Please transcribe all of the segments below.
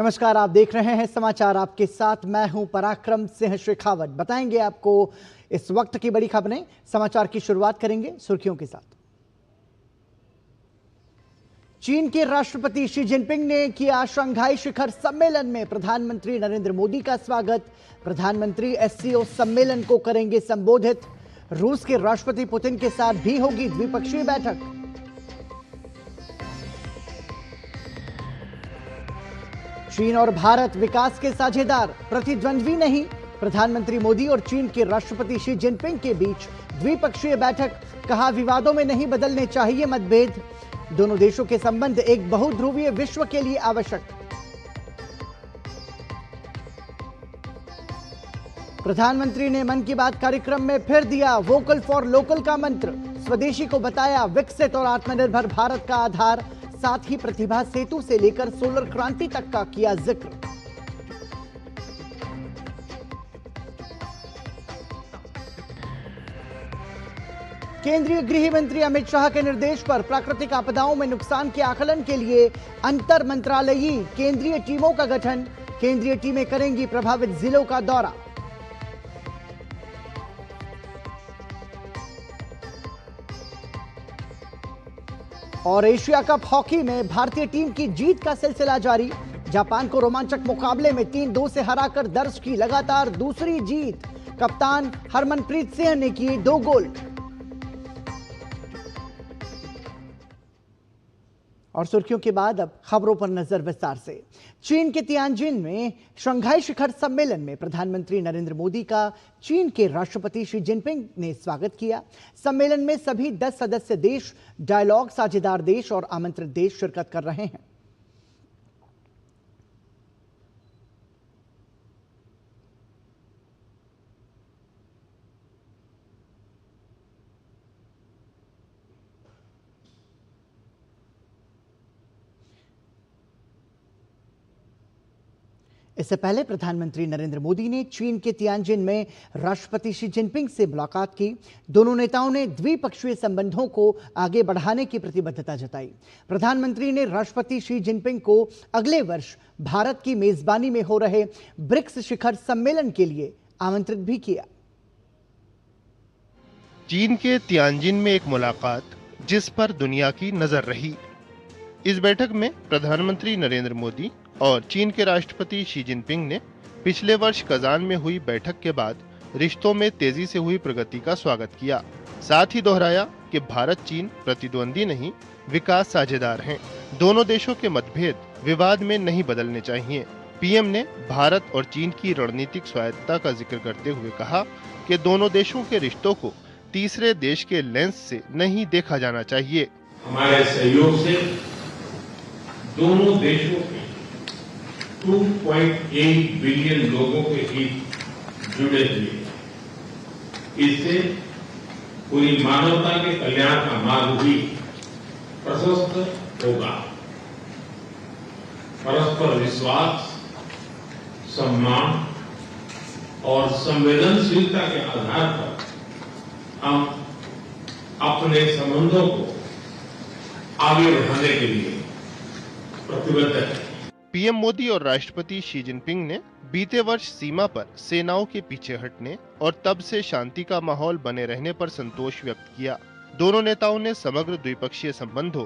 नमस्कार, आप देख रहे हैं समाचार आपके साथ। मैं हूं पराक्रम सिंह शेखावत। बताएंगे आपको इस वक्त की बड़ी खबरें। समाचार की शुरुआत करेंगे सुर्खियों के साथ। चीन के राष्ट्रपति शी जिनपिंग ने किया शंघाई शिखर सम्मेलन में प्रधानमंत्री नरेंद्र मोदी का स्वागत। प्रधानमंत्री एससीओ सम्मेलन को करेंगे संबोधित। रूस के राष्ट्रपति पुतिन के साथ भी होगी द्विपक्षीय बैठक। चीन और भारत विकास के साझेदार, प्रतिद्वंद्वी नहीं। प्रधानमंत्री मोदी और चीन के राष्ट्रपति शी जिनपिंग के बीच द्विपक्षीय बैठक। कहा, विवादों में नहीं बदलने चाहिए मतभेद। दोनों देशों के संबंध एक बहुध्रुवीय विश्व के लिए आवश्यक। प्रधानमंत्री ने मन की बात कार्यक्रम में फिर दिया वोकल फॉर लोकल का मंत्र। स्वदेशी को बताया विकसित और आत्मनिर्भर भारत का आधार। साथ ही प्रतिभा सेतु से लेकर सोलर क्रांति तक का किया जिक्र। केंद्रीय गृह मंत्री अमित शाह के निर्देश पर प्राकृतिक आपदाओं में नुकसान के आकलन के लिए अंतर मंत्रालयीय केंद्रीय टीमों का गठन। केंद्रीय टीमें करेंगी प्रभावित जिलों का दौरा। और एशिया कप हॉकी में भारतीय टीम की जीत का सिलसिला जारी। जापान को रोमांचक मुकाबले में 3-2 से हराकर दर्ज की लगातार दूसरी जीत। कप्तान हरमनप्रीत सिंह ने किए 2 गोल। और सुर्खियों के बाद अब खबरों पर नजर विस्तार से। चीन के तियानजिन में शंघाई शिखर सम्मेलन में प्रधानमंत्री नरेंद्र मोदी का चीन के राष्ट्रपति शी जिनपिंग ने स्वागत किया। सम्मेलन में सभी 10 सदस्य देश, डायलॉग साझेदार देश और आमंत्रित देश शिरकत कर रहे हैं। इससे पहले प्रधानमंत्री नरेंद्र मोदी ने चीन के तियानजिन में राष्ट्रपति शी जिनपिंग से मुलाकात की। दोनों नेताओं ने द्विपक्षीय संबंधों को आगे बढ़ाने की प्रतिबद्धता जताई। प्रधानमंत्री ने राष्ट्रपति शी जिनपिंग को अगले वर्ष भारत की मेजबानी में हो रहे ब्रिक्स शिखर सम्मेलन के लिए आमंत्रित भी किया। चीन के तियानजिन में एक मुलाकात जिस पर दुनिया की नजर रही। इस बैठक में प्रधानमंत्री नरेंद्र मोदी और चीन के राष्ट्रपति शी जिनपिंग ने पिछले वर्ष कजान में हुई बैठक के बाद रिश्तों में तेजी से हुई प्रगति का स्वागत किया। साथ ही दोहराया कि भारत चीन प्रतिद्वंदी नहीं, विकास साझेदार हैं। दोनों देशों के मतभेद विवाद में नहीं बदलने चाहिए। पीएम ने भारत और चीन की रणनीतिक स्वायत्तता का जिक्र करते हुए कहा कि दोनों देशों के रिश्तों को तीसरे देश के लेंस से नहीं देखा जाना चाहिए। हमारे सहयोग से दोनों देशों के 2.8 बिलियन लोगों के हित जुड़े हुए हैं। इससे पूरी मानवता के कल्याण का मार्ग भी प्रशस्त होगा। परस्पर विश्वास, सम्मान और संवेदनशीलता के आधार पर हम अपने संबंधों को आगे बढ़ाने के लिए प्रतिबद्ध हैं। पीएम मोदी और राष्ट्रपति शी जिनपिंग ने बीते वर्ष सीमा पर सेनाओं के पीछे हटने और तब से शांति का माहौल बने रहने पर संतोष व्यक्त किया। दोनों नेताओं ने समग्र द्विपक्षीय संबंधों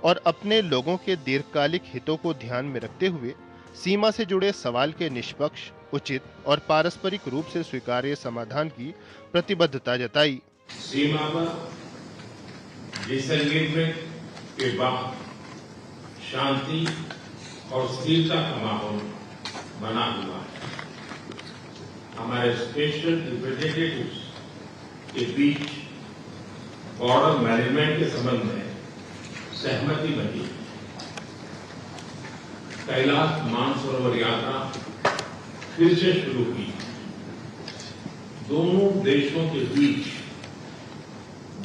और अपने लोगों के दीर्घकालिक हितों को ध्यान में रखते हुए सीमा से जुड़े सवाल के निष्पक्ष, उचित और पारस्परिक रूप से स्वीकार्य समाधान की प्रतिबद्धता जताई। सीमा पर डिसएंगेजमेंट के बाद शांति और स्थिरता का माहौल बना हुआ है। हमारे स्पेशल रिप्रेजेंटेटिव्स के बीच बॉर्डर मैनेजमेंट के संबंध में सहमति बनी। कैलाश मानसरोवर यात्रा फिर से शुरू की। दोनों देशों के बीच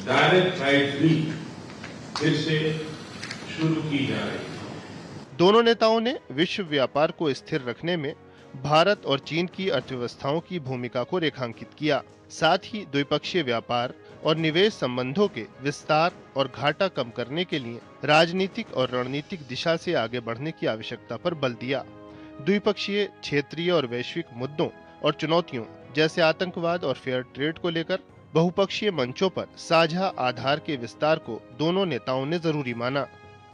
डायरेक्ट फ्लाइट भी फिर से शुरू की जा रही है। दोनों नेताओं ने विश्व व्यापार को स्थिर रखने में भारत और चीन की अर्थव्यवस्थाओं की भूमिका को रेखांकित किया। साथ ही द्विपक्षीय व्यापार और निवेश संबंधों के विस्तार और घाटा कम करने के लिए राजनीतिक और रणनीतिक दिशा से आगे बढ़ने की आवश्यकता पर बल दिया। द्विपक्षीय, क्षेत्रीय और वैश्विक मुद्दों और चुनौतियों जैसे आतंकवाद और फेयर ट्रेड को लेकर बहुपक्षीय मंचों पर साझा आधार के विस्तार को दोनों नेताओं ने जरूरी माना।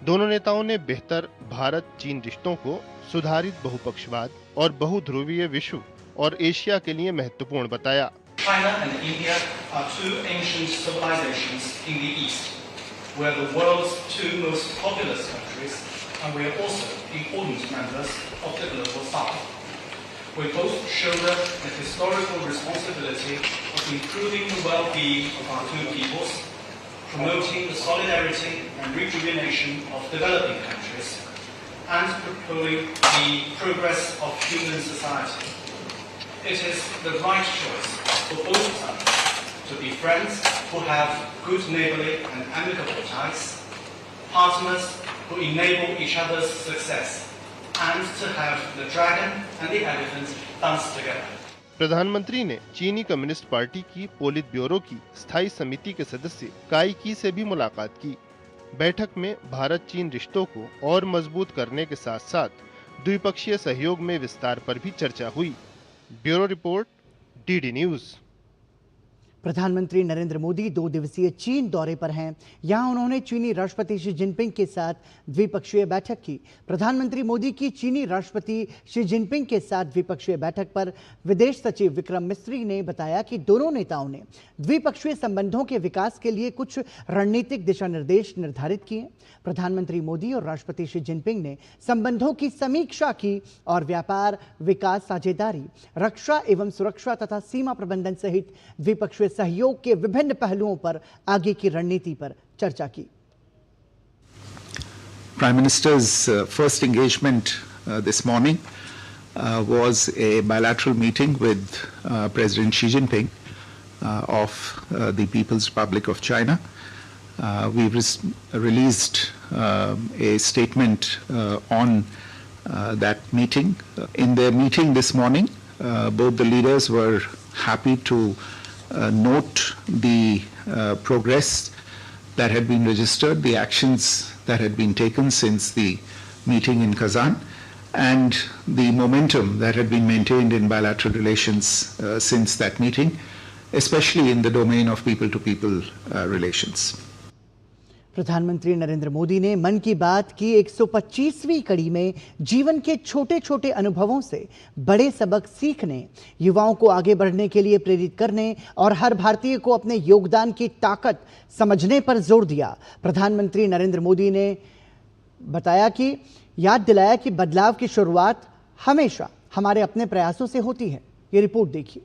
दोनों नेताओं ने बेहतर भारत-चीन रिश्तों को सुधारित बहुपक्षवाद और बहुध्रुवीय विश्व और एशिया के लिए महत्वपूर्ण बताया। China and India are two ancient civilizations in the East. We are the world's two most populous countries, and we are also important members of the global South. We both shoulder the historical responsibility of improving the well-being of our two peoples, promoting the solidarity and rejuvenation of developing countries, and propelling the progress of human society. It is the right choice for both sides to be friends who have good neighborly and amicable ties, partners who enable each other's success, and to have the dragon and the elephant dance together. प्रधानमंत्री ने चीनी communist party की polit bureau की स्थायी समिति के सदस्य काई की से भी मुलाकात की। बैठक में भारत-चीन रिश्तों को और मजबूत करने के साथ साथ द्विपक्षीय सहयोग में विस्तार पर भी चर्चा हुई। Bureau report, DD news. प्रधानमंत्री नरेंद्र मोदी 2 दिवसीय चीन दौरे पर हैं। यहां उन्होंने चीनी राष्ट्रपति शी जिनपिंग के साथ द्विपक्षीय बैठक की। प्रधानमंत्री मोदी की चीनी राष्ट्रपति शी जिनपिंग के साथ द्विपक्षीय बैठक पर विदेश सचिव विक्रम मिस्री ने बताया कि दोनों नेताओं ने द्विपक्षीय संबंधों के विकास के लिए कुछ रणनीतिक दिशा निर्देश निर्धारित किए। प्रधानमंत्री मोदी और राष्ट्रपति शी जिनपिंग ने संबंधों की समीक्षा की और व्यापार, विकास, साझेदारी, रक्षा एवं सुरक्षा तथा सीमा प्रबंधन सहित द्विपक्षीय सहयोग के विभिन्न पहलुओं पर आगे की रणनीति पर चर्चा की। Prime Minister's first engagement this morning was a bilateral meeting with President Xi Jinping of the People's Republic of China. We've released a statement on that meeting. In their meeting this morning, both the leaders were happy to note the progress that had been registered, the actions that had been taken since the meeting in Kazan, and the momentum that had been maintained in bilateral relations since that meeting, especially in the domain of people-to-people relations. प्रधानमंत्री नरेंद्र मोदी ने मन की बात की 125वीं कड़ी में जीवन के छोटे छोटे अनुभवों से बड़े सबक सीखने, युवाओं को आगे बढ़ने के लिए प्रेरित करने और हर भारतीय को अपने योगदान की ताकत समझने पर जोर दिया। प्रधानमंत्री नरेंद्र मोदी ने बताया कि याद दिलाया कि बदलाव की शुरुआत हमेशा हमारे अपने प्रयासों से होती है। ये रिपोर्ट देखिए।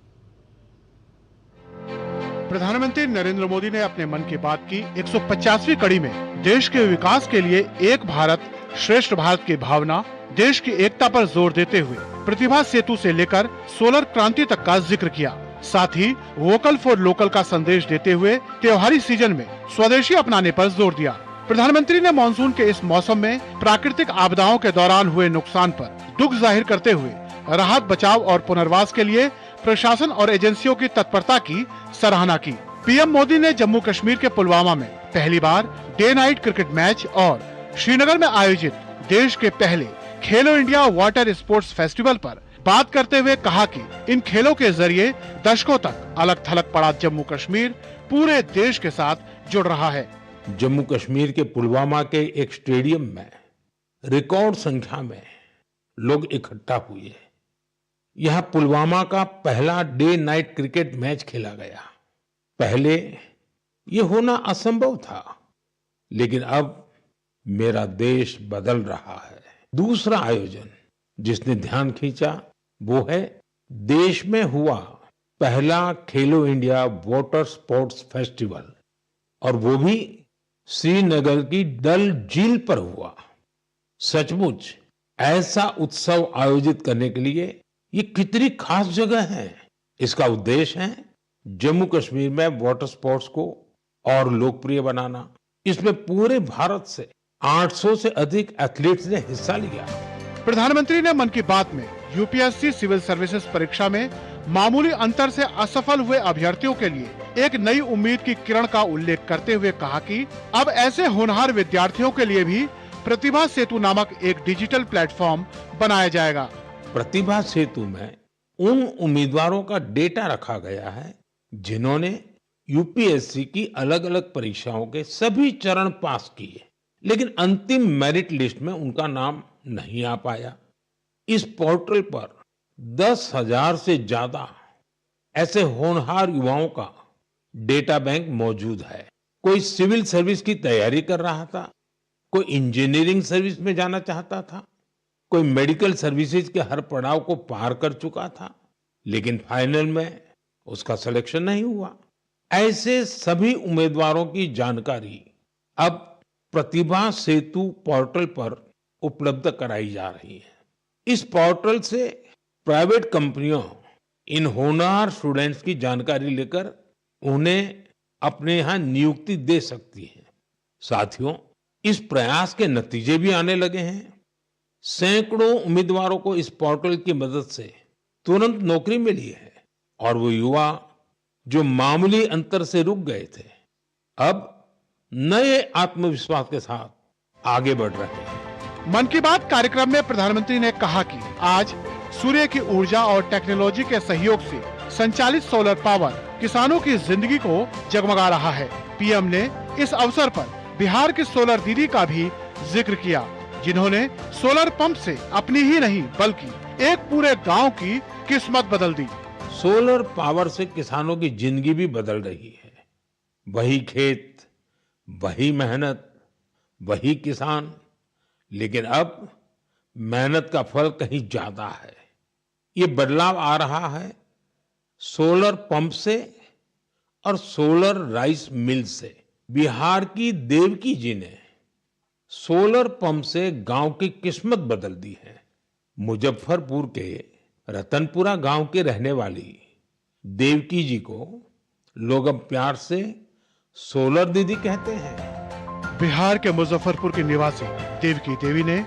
प्रधानमंत्री नरेंद्र मोदी ने अपने मन की बात की 150वीं कड़ी में देश के विकास के लिए एक भारत श्रेष्ठ भारत की भावना, देश की एकता पर जोर देते हुए प्रतिभा सेतु से लेकर सोलर क्रांति तक का जिक्र किया। साथ ही वोकल फॉर लोकल का संदेश देते हुए त्योहारी सीजन में स्वदेशी अपनाने पर जोर दिया। प्रधानमंत्री ने मानसून के इस मौसम में प्राकृतिक आपदाओं के दौरान हुए नुकसान पर दुख जाहिर करते हुए राहत, बचाव और पुनर्वास के लिए प्रशासन और एजेंसियों की तत्परता की सराहना की। पीएम मोदी ने जम्मू कश्मीर के पुलवामा में पहली बार डे नाइट क्रिकेट मैच और श्रीनगर में आयोजित देश के पहले खेलो इंडिया वाटर स्पोर्ट्स फेस्टिवल पर बात करते हुए कहा कि इन खेलों के जरिए दशकों तक अलग थलग पड़ा जम्मू कश्मीर पूरे देश के साथ जुड़ रहा है। जम्मू कश्मीर के पुलवामा के एक स्टेडियम में रिकॉर्ड संख्या में लोग इकट्ठा हुए। यहां पुलवामा का पहला डे नाइट क्रिकेट मैच खेला गया। पहले ये होना असंभव था, लेकिन अब मेरा देश बदल रहा है। दूसरा आयोजन जिसने ध्यान खींचा वो है देश में हुआ पहला खेलो इंडिया वाटर स्पोर्ट्स फेस्टिवल, और वो भी श्रीनगर की डल झील पर हुआ। सचमुच ऐसा उत्सव आयोजित करने के लिए ये कितनी खास जगह है। इसका उद्देश्य है जम्मू कश्मीर में वाटर स्पोर्ट्स को और लोकप्रिय बनाना। इसमें पूरे भारत से 800 से अधिक एथलीट्स ने हिस्सा लिया। प्रधानमंत्री ने मन की बात में यूपीएससी सिविल सर्विसेज परीक्षा में मामूली अंतर से असफल हुए अभ्यर्थियों के लिए एक नई उम्मीद की किरण का उल्लेख करते हुए कहा कि अब ऐसे होनहार विद्यार्थियों के लिए भी प्रतिभा सेतु नामक एक डिजिटल प्लेटफॉर्म बनाया जाएगा। प्रतिभा सेतु में उन उम्मीदवारों का डेटा रखा गया है जिन्होंने यूपीएससी की अलग अलग परीक्षाओं के सभी चरण पास किए, लेकिन अंतिम मेरिट लिस्ट में उनका नाम नहीं आ पाया। इस पोर्टल पर 10,000 से ज्यादा ऐसे होनहार युवाओं का डेटा बैंक मौजूद है। कोई सिविल सर्विस की तैयारी कर रहा था, कोई इंजीनियरिंग सर्विस में जाना चाहता था, कोई मेडिकल सर्विसेज के हर पड़ाव को पार कर चुका था, लेकिन फाइनल में उसका सिलेक्शन नहीं हुआ। ऐसे सभी उम्मीदवारों की जानकारी अब प्रतिभा सेतु पोर्टल पर उपलब्ध कराई जा रही है। इस पोर्टल से प्राइवेट कंपनियां इन होनहार स्टूडेंट्स की जानकारी लेकर उन्हें अपने यहाँ नियुक्ति दे सकती है। साथियों, इस प्रयास के नतीजे भी आने लगे हैं। सैकड़ों उम्मीदवारों को इस पोर्टल की मदद से तुरंत नौकरी मिली है और वो युवा जो मामूली अंतर से रुक गए थे, अब नए आत्मविश्वास के साथ आगे बढ़ रहे हैं। मन की बात कार्यक्रम में प्रधानमंत्री ने कहा कि आज सूर्य की ऊर्जा और टेक्नोलॉजी के सहयोग से संचालित सोलर पावर किसानों की जिंदगी को जगमगा रहा है। पीएम ने इस अवसर पर बिहार की सोलर दीदी का भी जिक्र किया, जिन्होंने सोलर पंप से अपनी ही नहीं बल्कि एक पूरे गांव की किस्मत बदल दी। सोलर पावर से किसानों की जिंदगी भी बदल रही है। वही खेत, वही मेहनत, वही किसान, लेकिन अब मेहनत का फल कहीं ज्यादा है। ये बदलाव आ रहा है सोलर पंप से और सोलर राइस मिल से। बिहार की देवकी जी ने सोलर पंप से गांव की किस्मत बदल दी है। मुजफ्फरपुर के रतनपुरा गांव के रहने वाली देवकी जी को लोग अब प्यार से सोलर दीदी कहते हैं। बिहार के मुजफ्फरपुर के निवासी देवकी देवी ने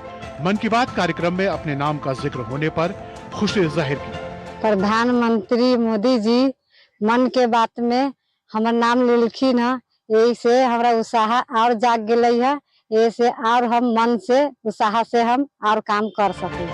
मन की बात कार्यक्रम में अपने नाम का जिक्र होने पर खुशी जाहिर की। प्रधानमंत्री मोदी जी मन के बात में हमर नाम लिखी न, यही से हमारा उत्साह और जाग गई है। ऐसे और हम मन से उत्साह से हम और काम कर सके।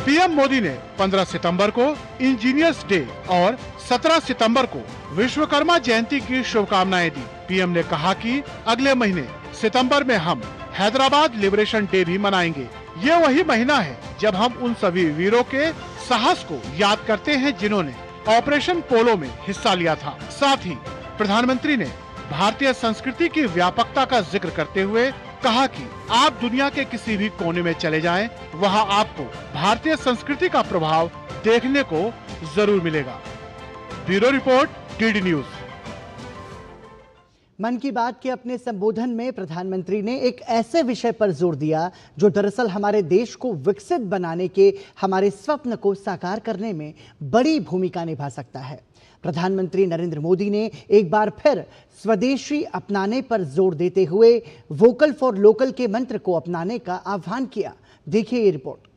पीएम मोदी ने 15 सितंबर को इंजीनियर्स डे और 17 सितंबर को विश्वकर्मा जयंती की शुभकामनाएं दी। पीएम ने कहा कि अगले महीने सितंबर में हम हैदराबाद लिबरेशन डे भी मनाएंगे। ये वही महीना है जब हम उन सभी वीरों के साहस को याद करते हैं जिन्होंने ऑपरेशन पोलो में हिस्सा लिया था। साथ ही प्रधानमंत्री ने भारतीय संस्कृति की व्यापकता का जिक्र करते हुए कहा कि आप दुनिया के किसी भी कोने में चले जाएं, वहां आपको भारतीय संस्कृति का प्रभाव देखने को जरूर मिलेगा। Bureau report, DD news. मन की बात के अपने संबोधन में प्रधानमंत्री ने एक ऐसे विषय पर जोर दिया जो दरअसल हमारे देश को विकसित बनाने के हमारे स्वप्न को साकार करने में बड़ी भूमिका निभा सकता है। प्रधानमंत्री नरेंद्र मोदी ने एक बार फिर स्वदेशी अपनाने पर जोर देते हुए वोकल फॉर लोकल के मंत्र को अपनाने का आह्वान किया। देखिए ये रिपोर्ट।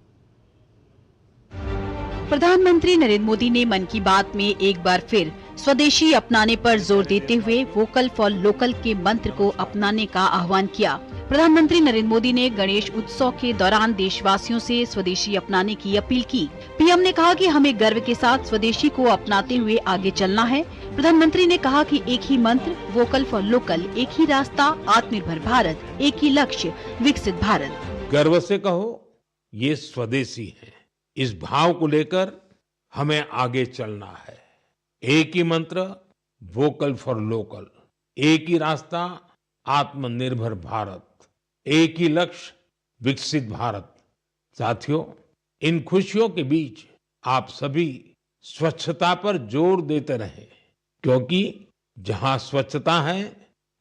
प्रधानमंत्री नरेंद्र मोदी ने मन की बात में एक बार फिर स्वदेशी अपनाने पर जोर देते हुए वोकल फॉर लोकल के मंत्र को अपनाने का आह्वान किया। प्रधानमंत्री नरेंद्र मोदी ने गणेश उत्सव के दौरान देशवासियों से स्वदेशी अपनाने की अपील की। पीएम ने कहा कि हमें गर्व के साथ स्वदेशी को अपनाते हुए आगे चलना है। प्रधानमंत्री ने कहा कि एक ही मंत्र, वोकल फॉर लोकल, एक ही रास्ता, आत्मनिर्भर भारत, एक ही लक्ष्य, विकसित भारत। गर्व से कहो, ये स्वदेशी है। इस भाव को लेकर हमें आगे चलना है। एक ही मंत्र, वोकल फॉर लोकल, एक ही रास्ता, आत्मनिर्भर भारत, एक ही लक्ष्य, विकसित भारत। साथियों, इन खुशियों के बीच आप सभी स्वच्छता पर जोर देते रहें, क्योंकि जहां स्वच्छता है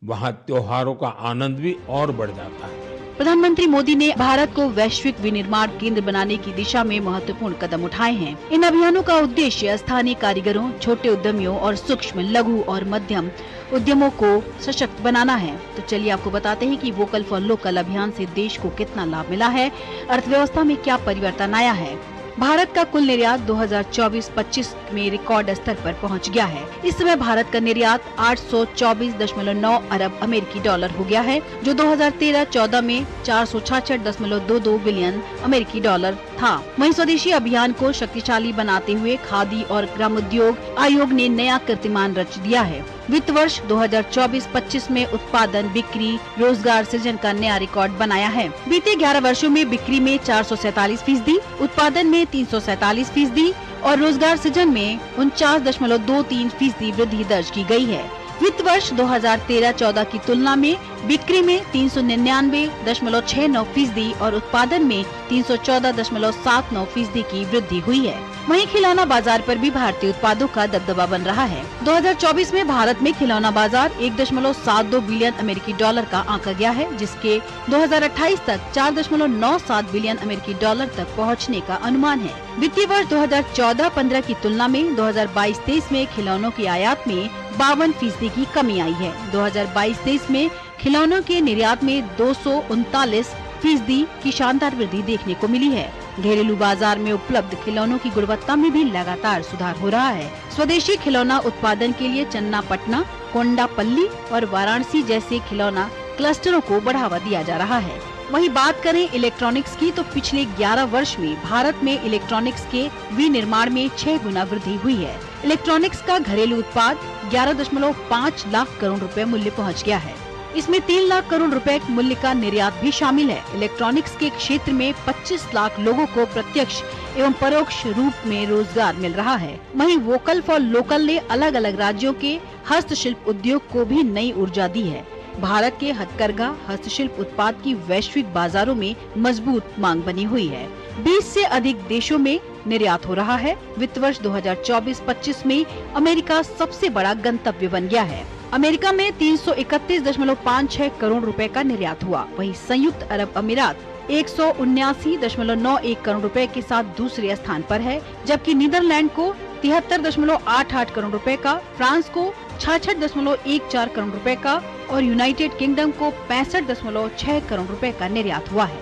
वहां त्योहारों का आनंद भी और बढ़ जाता है। प्रधानमंत्री मोदी ने भारत को वैश्विक विनिर्माण केंद्र बनाने की दिशा में महत्वपूर्ण कदम उठाए हैं। इन अभियानों का उद्देश्य स्थानीय कारीगरों, छोटे उद्यमियों और सूक्ष्म, लघु और मध्यम उद्यमों को सशक्त बनाना है। तो चलिए आपको बताते हैं कि वोकल फॉर लोकल अभियान से देश को कितना लाभ मिला है, अर्थव्यवस्था में क्या परिवर्तन आया है भारत का कुल निर्यात 2024-25 में रिकॉर्ड स्तर पर पहुंच गया है। इस समय भारत का निर्यात 824.9 अरब अमेरिकी डॉलर हो गया है, जो 2013-14 में 466.22 बिलियन अमेरिकी डॉलर था। वहीं स्वदेशी अभियान को शक्तिशाली बनाते हुए खादी और ग्रामोद्योग आयोग ने नया कीर्तिमान रच दिया है। वित्त वर्ष 2024-25 में उत्पादन, बिक्री, रोजगार सृजन का नया रिकॉर्ड बनाया है। बीते 11 वर्षों में बिक्री में 447%, उत्पादन में 347% और रोजगार सृजन में 49.23% वृद्धि दर्ज की गई है। वित्त वर्ष 2013-14 की तुलना में बिक्री में 399.69% और उत्पादन में 314.79% की वृद्धि हुई है। वहीं खिलौना बाजार पर भी भारतीय उत्पादों का दबदबा बन रहा है। 2024 में भारत में खिलौना बाजार 1.72 बिलियन अमेरिकी डॉलर का आंका गया है, जिसके 2028 तक 4.97 बिलियन अमेरिकी डॉलर तक पहुंचने का अनुमान है। वित्तीय वर्ष 2014-15 की तुलना में 2022-23 में खिलौनों की आयात में 52% की कमी आई है। 2022-23 में खिलौनों के निर्यात में 239% की शानदार वृद्धि देखने को मिली है। घरेलू बाजार में उपलब्ध खिलौनों की गुणवत्ता में भी लगातार सुधार हो रहा है। स्वदेशी खिलौना उत्पादन के लिए चन्नापटना, कोंडापल्ली और वाराणसी जैसे खिलौना क्लस्टरों को बढ़ावा दिया जा रहा है। वहीं बात करें इलेक्ट्रॉनिक्स की, तो पिछले 11 वर्ष में भारत में इलेक्ट्रॉनिक्स के विनिर्माण में 6 गुना वृद्धि हुई है। इलेक्ट्रॉनिक्स का घरेलू उत्पाद 11.5 लाख करोड़ रुपए मूल्य पहुंच गया है। इसमें 3 लाख करोड़ रुपए मूल्य का निर्यात भी शामिल है। इलेक्ट्रॉनिक्स के क्षेत्र में 25 लाख लोगों को प्रत्यक्ष एवं परोक्ष रूप में रोजगार मिल रहा है। वहीं वोकल फॉर लोकल ने अलग अलग राज्यों के हस्तशिल्प उद्योग को भी नई ऊर्जा दी है। भारत के हथकरघा हस्तशिल्प उत्पाद की वैश्विक बाजारों में मजबूत मांग बनी हुई है। 20 से अधिक देशों में निर्यात हो रहा है। वित्त वर्ष 2024-25 में अमेरिका सबसे बड़ा गंतव्य बन गया है। अमेरिका में 331.56 करोड़ रुपए का निर्यात हुआ। वहीं संयुक्त अरब अमीरात 179.91 करोड़ रुपए के साथ दूसरे स्थान पर है, जबकि नीदरलैंड को 73.88 करोड़ रुपए का, फ्रांस को 66.14 करोड़ रुपए का और यूनाइटेड किंगडम को 65.6 करोड़ रुपए का निर्यात हुआ है।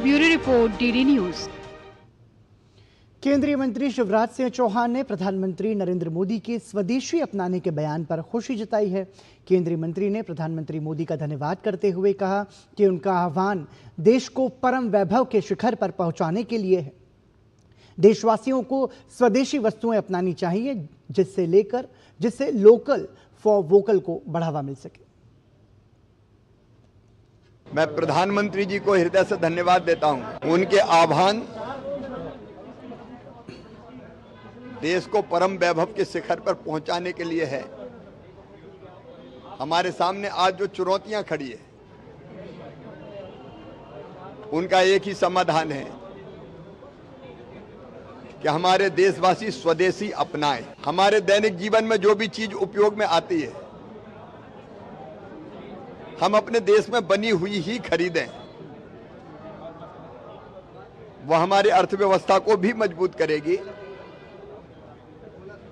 Bureau report, DD news. केंद्रीय मंत्री शिवराज सिंह चौहान ने प्रधानमंत्री नरेंद्र मोदी के स्वदेशी अपनाने के बयान पर खुशी जताई है। केंद्रीय मंत्री ने प्रधानमंत्री मोदी का धन्यवाद करते हुए कहा कि उनका आह्वान देश को परम वैभव के शिखर पर पहुंचाने के लिए है। देशवासियों को स्वदेशी वस्तुएं अपनानी चाहिए, जिससे लोकल फॉर वोकल को बढ़ावा मिल सके। मैं प्रधानमंत्री जी को हृदय से धन्यवाद देता हूं। उनके आह्वान देश को परम वैभव के शिखर पर पहुंचाने के लिए है। हमारे सामने आज जो चुनौतियां खड़ी है, उनका एक ही समाधान है कि हमारे देशवासी स्वदेशी अपनाएं। हमारे दैनिक जीवन में जो भी चीज उपयोग में आती है, हम अपने देश में बनी हुई ही खरीदें। वह हमारी अर्थव्यवस्था को भी मजबूत करेगी,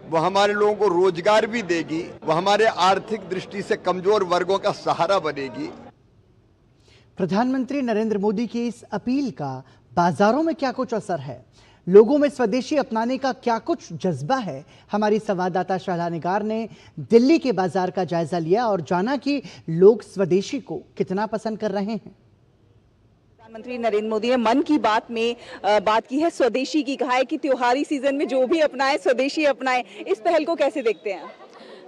वह हमारे लोगों को रोजगार भी देगी, वह हमारे आर्थिक दृष्टि से कमजोर वर्गों का सहारा बनेगी। प्रधानमंत्री नरेंद्र मोदी की इस अपील का बाजारों में क्या कुछ असर है? लोगों में स्वदेशी अपनाने का क्या कुछ जज्बा है? हमारी संवाददाता शहला निगार ने दिल्ली के बाजार का जायजा लिया और जाना कि लोग स्वदेशी को कितना पसंद कर रहे हैं। प्रधानमंत्री नरेंद्र मोदी ने मन की बात में बात की है स्वदेशी की। कहा है कि त्योहारी सीजन में जो भी अपनाए स्वदेशी अपनाए। इस पहल को कैसे देखते हैं?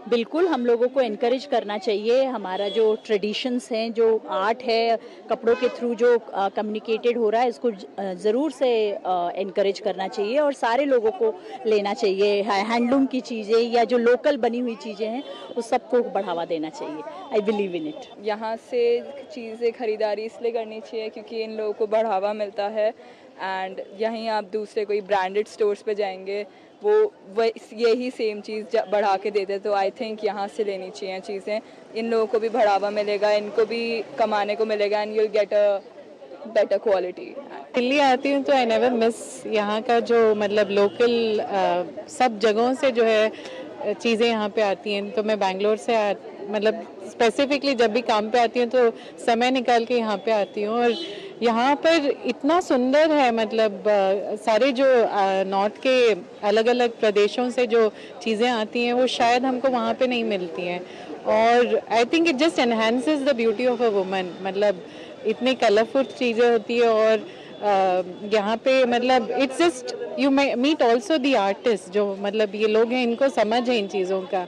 बिल्कुल, हम लोगों को एनकरेज करना चाहिए। हमारा जो ट्रेडिशंस हैं, जो आर्ट है, कपड़ों के थ्रू जो कम्युनिकेटेड हो रहा है, इसको ज़रूर से एनकरेज करना चाहिए और सारे लोगों को लेना चाहिए। हैंडलूम की चीज़ें या जो लोकल बनी हुई चीज़ें हैं, उस सबको बढ़ावा देना चाहिए। I believe in it. यहाँ से चीज़ें खरीदारी इसलिए करनी चाहिए क्योंकि इन लोगों को बढ़ावा मिलता है। एंड यहीं आप दूसरे कोई ब्रांडेड स्टोर्स पे जाएंगे, वो यही सेम चीज़ बढ़ा के देते, तो आई थिंक यहाँ से लेनी चाहिए चीज़ें। इन लोगों को भी बढ़ावा मिलेगा, इनको भी कमाने को मिलेगा and you'll get a better quality. Delhi आती हूँ तो आई नेवर मिस यहाँ का जो मतलब लोकल सब जगहों से जो है चीज़ें यहाँ पे आती हैं। तो मैं बैंगलोर से मतलब स्पेसिफिकली जब भी काम पे आती हूँ तो समय निकाल के यहाँ पे आती हूँ और यहाँ पर इतना सुंदर है, मतलब सारे जो नॉर्थ के अलग अलग प्रदेशों से जो चीज़ें आती हैं वो शायद हमको वहाँ पे नहीं मिलती हैं, और I think it just enhances the beauty of a woman. मतलब इतनी कलरफुल चीज़ें होती है, और यहाँ पे मतलब it's just you meet also the artist, जो मतलब ये लोग हैं, इनको समझ है इन चीज़ों का।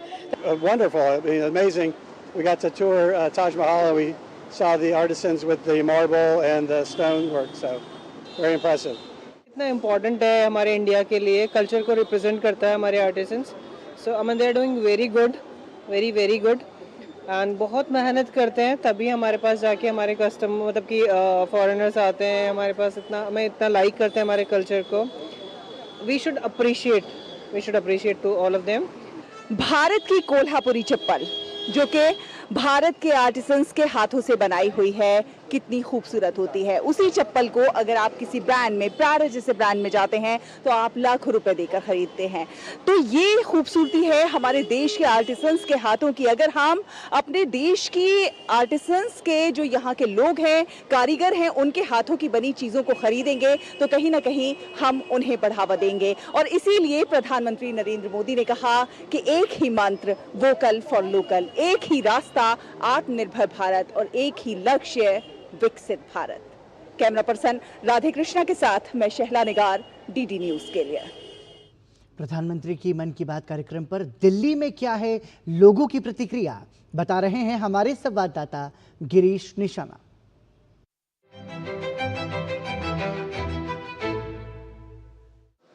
Wonderful, I mean, amazing. We got to tour Taj Mahal. We saw the artisans with the marble and the stone work, so very impressive. इतना इम्पोर्टेंट है हमारे इंडिया के लिए, कल्चर को रिप्रेजेंट करता है हमारे artisans, so I mean they are doing very good, very good, and बहुत मेहनत करते हैं, तभी हमारे पास जाके हमारे कस्टमर मतलब कि फॉरेनर्स आते हैं हमारे पास, इतना लाइक करते हैं हमारे कल्चर को। We should appreciate to all of them. Bharat की कोल्हापुरी चप्पल जो कि भारत के आर्टिसंस के हाथों से बनाई हुई है, कितनी खूबसूरत होती है। उसी चप्पल को अगर आप किसी ब्रांड में, प्रारा जैसे ब्रांड में जाते हैं तो आप लाखों रुपए देकर खरीदते हैं। तो ये खूबसूरती है हमारे देश के आर्टिसंस के हाथों की। अगर हम अपने देश की आर्टिसंस के जो यहाँ के लोग हैं, कारीगर हैं, उनके हाथों की बनी चीज़ों को खरीदेंगे तो कहीं ना कहीं हम उन्हें बढ़ावा देंगे। और इसीलिए प्रधानमंत्री नरेंद्र मोदी ने कहा कि एक ही मंत्र, वोकल फॉर लोकल, एक ही रास्ता, आत्मनिर्भर भारत, और एक ही लक्ष्य, विकसित भारत। कैमरा पर्सन राधे कृष्णा के साथ मैं शहला निगार, डीडी न्यूज के लिए। प्रधानमंत्री की मन की बात कार्यक्रम पर दिल्ली में क्या है लोगों की प्रतिक्रिया, बता रहे हैं हमारे संवाददाता गिरीश निशाना।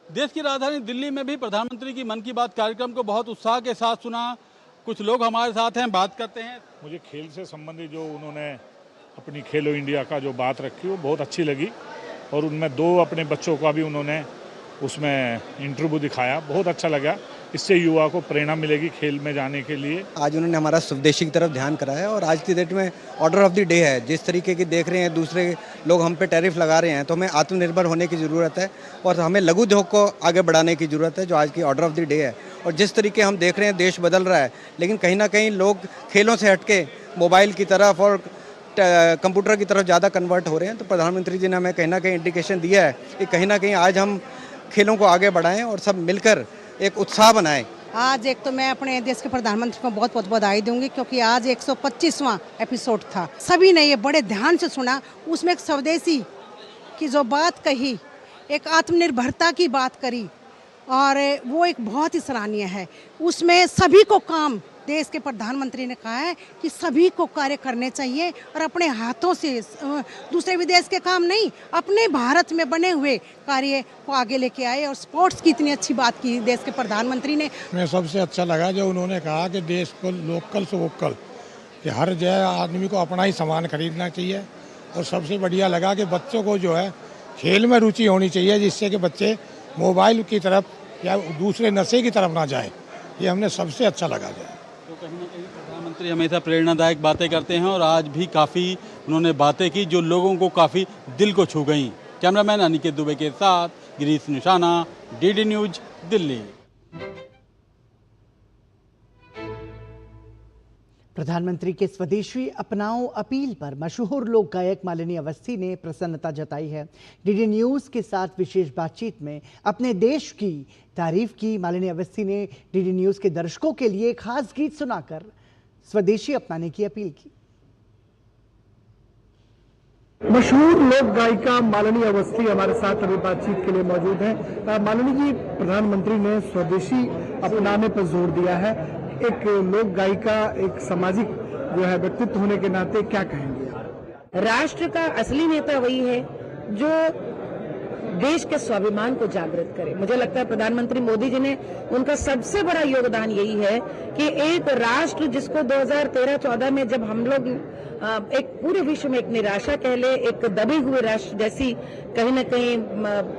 देश की राजधानी दिल्ली में भी प्रधानमंत्री की मन की बात कार्यक्रम को बहुत उत्साह के साथ सुना। कुछ लोग हमारे साथ हैं, बात करते हैं। मुझे खेल से संबंधित जो उन्होंने अपनी खेलो इंडिया का जो बात रखी वो बहुत अच्छी लगी, और उनमें 2 अपने बच्चों का भी उन्होंने उसमें इंटरव्यू दिखाया, बहुत अच्छा लगा। इससे युवा को प्रेरणा मिलेगी खेल में जाने के लिए। आज उन्होंने हमारा स्वदेशी की तरफ ध्यान कराया, और आज की डेट में ऑर्डर ऑफ द डे है। जिस तरीके की देख रहे हैं दूसरे लोग हम पे टैरिफ लगा रहे हैं, तो हमें आत्मनिर्भर होने की ज़रूरत है, और हमें लघु उद्योग को आगे बढ़ाने की ज़रूरत है, जो आज की ऑर्डर ऑफ द डे है। और जिस तरीके हम देख रहे हैं देश बदल रहा है, लेकिन कहीं ना कहीं लोग खेलों से हटके मोबाइल की तरफ और कंप्यूटर की तरफ ज़्यादा कन्वर्ट हो रहे हैं। तो प्रधानमंत्री जी ने हमें कहीं ना कहीं इंडिकेशन दिया है कि कहीं ना कहीं आज हम खेलों को आगे बढ़ाएं और सब मिलकर एक उत्साह बनाएं। आज एक तो मैं अपने देश के प्रधानमंत्री को बहुत बहुत बधाई दूंगी, क्योंकि आज 125वां एपिसोड था। सभी ने ये बड़े ध्यान से सुना। उसमें एक स्वदेशी की जो बात कही, एक आत्मनिर्भरता की बात करी, और वो एक बहुत ही सराहनीय है। उसमें सभी को काम, देश के प्रधानमंत्री ने कहा है कि सभी को कार्य करने चाहिए, और अपने हाथों से दूसरे विदेश के काम नहीं, अपने भारत में बने हुए कार्य को आगे लेके आए। और स्पोर्ट्स की इतनी अच्छी बात की देश के प्रधानमंत्री ने। मैं सबसे अच्छा लगा जो उन्होंने कहा कि देश को लोकल से वोकल, कि हर जगह आदमी को अपना ही सामान खरीदना चाहिए। और सबसे बढ़िया लगा कि बच्चों को जो है खेल में रुचि होनी चाहिए, जिससे कि बच्चे मोबाइल की तरफ या दूसरे नशे की तरफ ना जाए। ये हमने सबसे अच्छा लगा। तो कहीं ना कहीं प्रधानमंत्री हमेशा प्रेरणादायक बातें करते हैं, और आज भी काफ़ी उन्होंने बातें की जो लोगों को काफ़ी दिल को छू गई। कैमरामैन अनिकेत दुबे के साथ गिरीश निशाना, डीडी न्यूज, दिल्ली। प्रधानमंत्री के स्वदेशी अपनाओ अपील पर मशहूर लोक गायक मालिनी अवस्थी ने प्रसन्नता जताई है। डीडी न्यूज़ के साथ विशेष बातचीत में अपने देश की तारीफ की मालिनी अवस्थी ने डीडी न्यूज़ के दर्शकों के लिए खास गीत सुनाकर स्वदेशी अपनाने की अपील की। मशहूर लोक गायिका मालिनी अवस्थी हमारे साथ अभी बातचीत के लिए मौजूद है। मालिनी जी, प्रधानमंत्री ने स्वदेशी अपनाने पर जोर दिया है। एक लोक गायिका, एक सामाजिक जो है व्यक्तित्व होने के नाते क्या कहेंगे? राष्ट्र का असली नेता वही है जो देश के स्वाभिमान को जागृत करे। मुझे लगता है प्रधानमंत्री मोदी जी ने, उनका सबसे बड़ा योगदान यही है कि एक राष्ट्र जिसको 2013-14 में जब हम लोग एक पूरे विश्व में एक निराशा कह ले, एक दबे हुए राष्ट्र जैसी कहीं न कहीं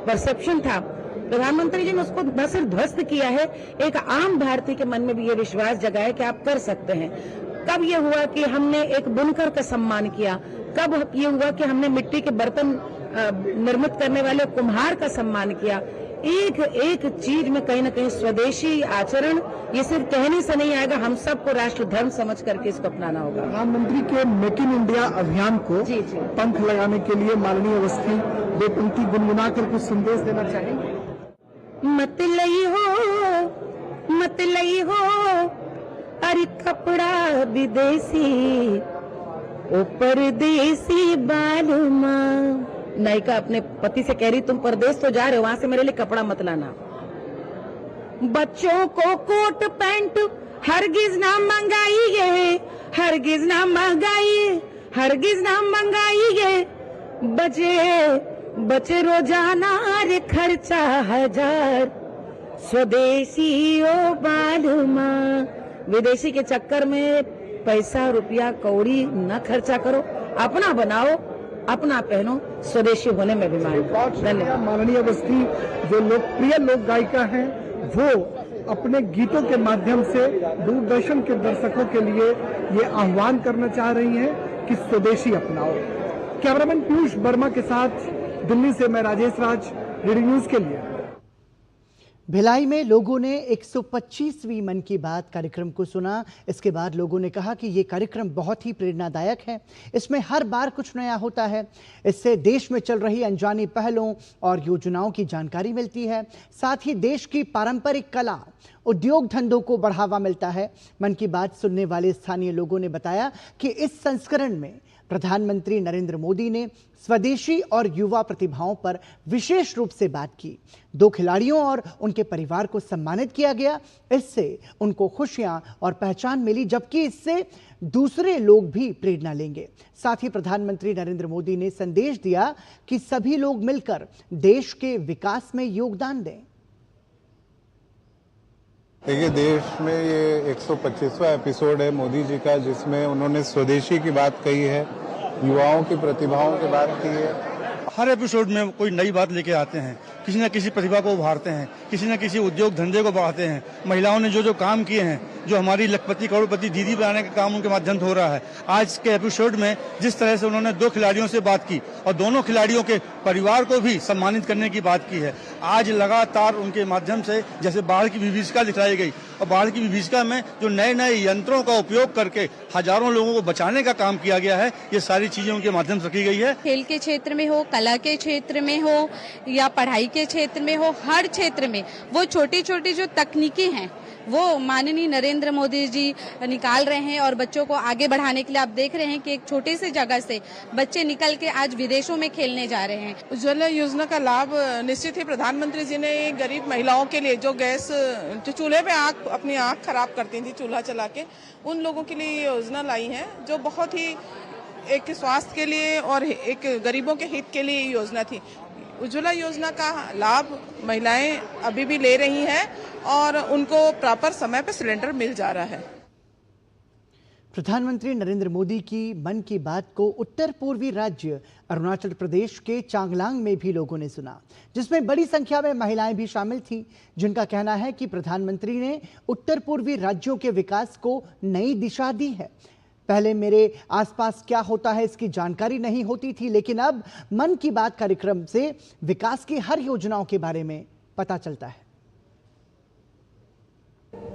परसेप्शन था, प्रधानमंत्री जी ने उसको न सिर्फ ध्वस्त किया है, एक आम भारतीय के मन में भी ये विश्वास जगाया कि आप कर सकते हैं। कब ये हुआ कि हमने एक बुनकर का सम्मान किया, कब ये हुआ कि हमने मिट्टी के बर्तन निर्मित करने वाले कुम्हार का सम्मान किया। एक एक चीज में कहीं ना कहीं स्वदेशी आचरण, ये सिर्फ कहने से नहीं आएगा, हम सबको राष्ट्र धर्म समझ करके इसको अपनाना होगा। प्रधानमंत्री के मेक इन इंडिया अभियान को पंख लगाने के लिए माननीय अवस्थी दो पंक्ति गुनगुना कर कुछ संदेश देना चाहेंगे? मत लई हो अरे कपड़ा विदेशी, ओ परदेसी बालमा। नायिका अपने पति से कह रही तुम परदेश तो जा रहे हो, वहां से मेरे लिए कपड़ा मत लाना। बच्चों को कोट पैंट हरगिज ना मंगाइए, हरगिज ना मंगाइए, हरगिज ना मंगाइए। बचे रोजाना रे खर्चा 1000, स्वदेशी ओ बालमा। विदेशी के चक्कर में पैसा रुपया कौड़ी न खर्चा करो, अपना बनाओ, अपना पहनो, स्वदेशी होने में भी धन्यवाद। माननीय अवस्थी जो लोकप्रिय लोक गायिका हैं, वो अपने गीतों के माध्यम से दूरदर्शन के दर्शकों के लिए ये आह्वान करना चाह रही हैं कि स्वदेशी अपनाओ। कैमरामैन पीयूष वर्मा के साथ दिल्ली से मैं राजेश राज, डीडी न्यूज के लिए। भिलाई में लोगों ने 125वीं मन की बात कार्यक्रम को सुना। इसके बाद लोगों ने कहा कि ये कार्यक्रम बहुत ही प्रेरणादायक है, इसमें हर बार कुछ नया होता है। इससे देश में चल रही अनजानी पहलों और योजनाओं की जानकारी मिलती है, साथ ही देश की पारंपरिक कला, उद्योग धंधों को बढ़ावा मिलता है। मन की बात सुनने वाले स्थानीय लोगों ने बताया कि इस संस्करण में प्रधानमंत्री नरेंद्र मोदी ने स्वदेशी और युवा प्रतिभाओं पर विशेष रूप से बात की। 2 खिलाड़ियों और उनके परिवार को सम्मानित किया गया। इससे उनको खुशियां और पहचान मिली, जबकि इससे दूसरे लोग भी प्रेरणा लेंगे। साथ ही प्रधानमंत्री नरेंद्र मोदी ने संदेश दिया कि सभी लोग मिलकर देश के विकास में योगदान दें। देखिए, देश में ये 125वां एपिसोड है मोदी जी का, जिसमें उन्होंने स्वदेशी की बात कही है, युवाओं की प्रतिभाओं की बात की है। हर एपिसोड में कोई नई बात लेके आते हैं, किसी न किसी प्रतिभा को उभारते हैं, किसी न किसी उद्योग धंधे को बढ़ाते हैं। महिलाओं ने जो काम किए हैं, जो हमारी लखपति करोड़पति दीदी बनाने का काम उनके माध्यम से हो रहा है। आज के एपिसोड में जिस तरह से उन्होंने 2 खिलाड़ियों से बात की और दोनों खिलाड़ियों के परिवार को भी सम्मानित करने की बात की है। आज लगातार उनके माध्यम से जैसे बाढ़ की विभीषिका दिखलाई गई, और बाढ़ की विभीषिका में जो नए नए यंत्रों का उपयोग करके हजारों लोगों को बचाने का काम किया गया है, ये सारी चीजें उनके माध्यम से की गई है। खेल के क्षेत्र में हो, कला के क्षेत्र में हो या पढ़ाई के क्षेत्र में हो, हर क्षेत्र में वो छोटी छोटी जो तकनीकी हैं वो माननीय नरेंद्र मोदी जी निकाल रहे हैं, और बच्चों को आगे बढ़ाने के लिए आप देख रहे हैं कि एक छोटे से जगह से बच्चे निकल के आज विदेशों में खेलने जा रहे हैं। उज्ज्वला योजना का लाभ निश्चित ही प्रधानमंत्री जी ने गरीब महिलाओं के लिए जो गैस जो चूल्हे पे अपनी आँख खराब करती थी चूल्हा चला के, उन लोगों के लिए ये योजना लाई है, जो बहुत ही एक स्वास्थ्य के लिए और एक गरीबों के हित के लिए ये योजना थी। उज्ज्वला योजना का लाभ महिलाएं अभी भी ले रही हैं और उनको प्रॉपर समय पर सिलेंडर मिल जा रहा है। प्रधानमंत्री नरेंद्र मोदी की मन की बात को उत्तर पूर्वी राज्य अरुणाचल प्रदेश के चांगलांग में भी लोगों ने सुना, जिसमें बड़ी संख्या में महिलाएं भी शामिल थीं, जिनका कहना है कि प्रधानमंत्री ने उत्तर पूर्वी राज्यों के विकास को नई दिशा दी है। पहले मेरे आसपास क्या होता है इसकी जानकारी नहीं होती थी, लेकिन अब मन की बात कार्यक्रम से विकास की हर योजनाओं के बारे में पता चलता है।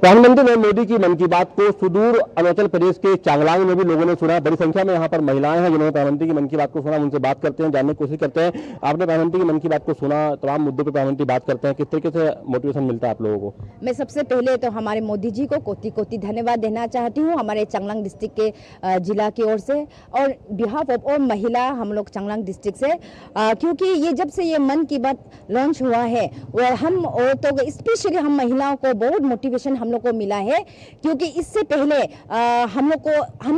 प्रधानमंत्री नरेंद्र मोदी की मन की बात को सुदूर अरुणाचल प्रदेश के चांगलांग में भी लोगों ने सुना। बड़ी संख्या में यहाँ पर महिलाएं हैं जिन्होंने प्रधानमंत्री की मन की बात को सुना। उनसे बात करते हैं, जानने की कोशिश करते हैं। आपने प्रधानमंत्री की मन की बात को सुना, तमाम मुद्दों पर प्रधानमंत्री बात करते हैं, किस तरीके से मोटिवेशन मिलता है आप लोगों को? मैं सबसे पहले तो हमारे मोदी जी को कोटि कोटि धन्यवाद देना चाहती हूँ, हमारे चांगलांग डिस्ट्रिक्ट के जिला की ओर से और बिहाफ ऑफ और महिला हम लोग चांगलांग डिस्ट्रिक्ट से, क्योंकि ये जब से ये मन की बात लॉन्च हुआ है हम तो स्पेशली हम महिलाओं को बहुत मोटिवेशन हम लोग को मिला है, क्योंकि इससे पहले हम लोग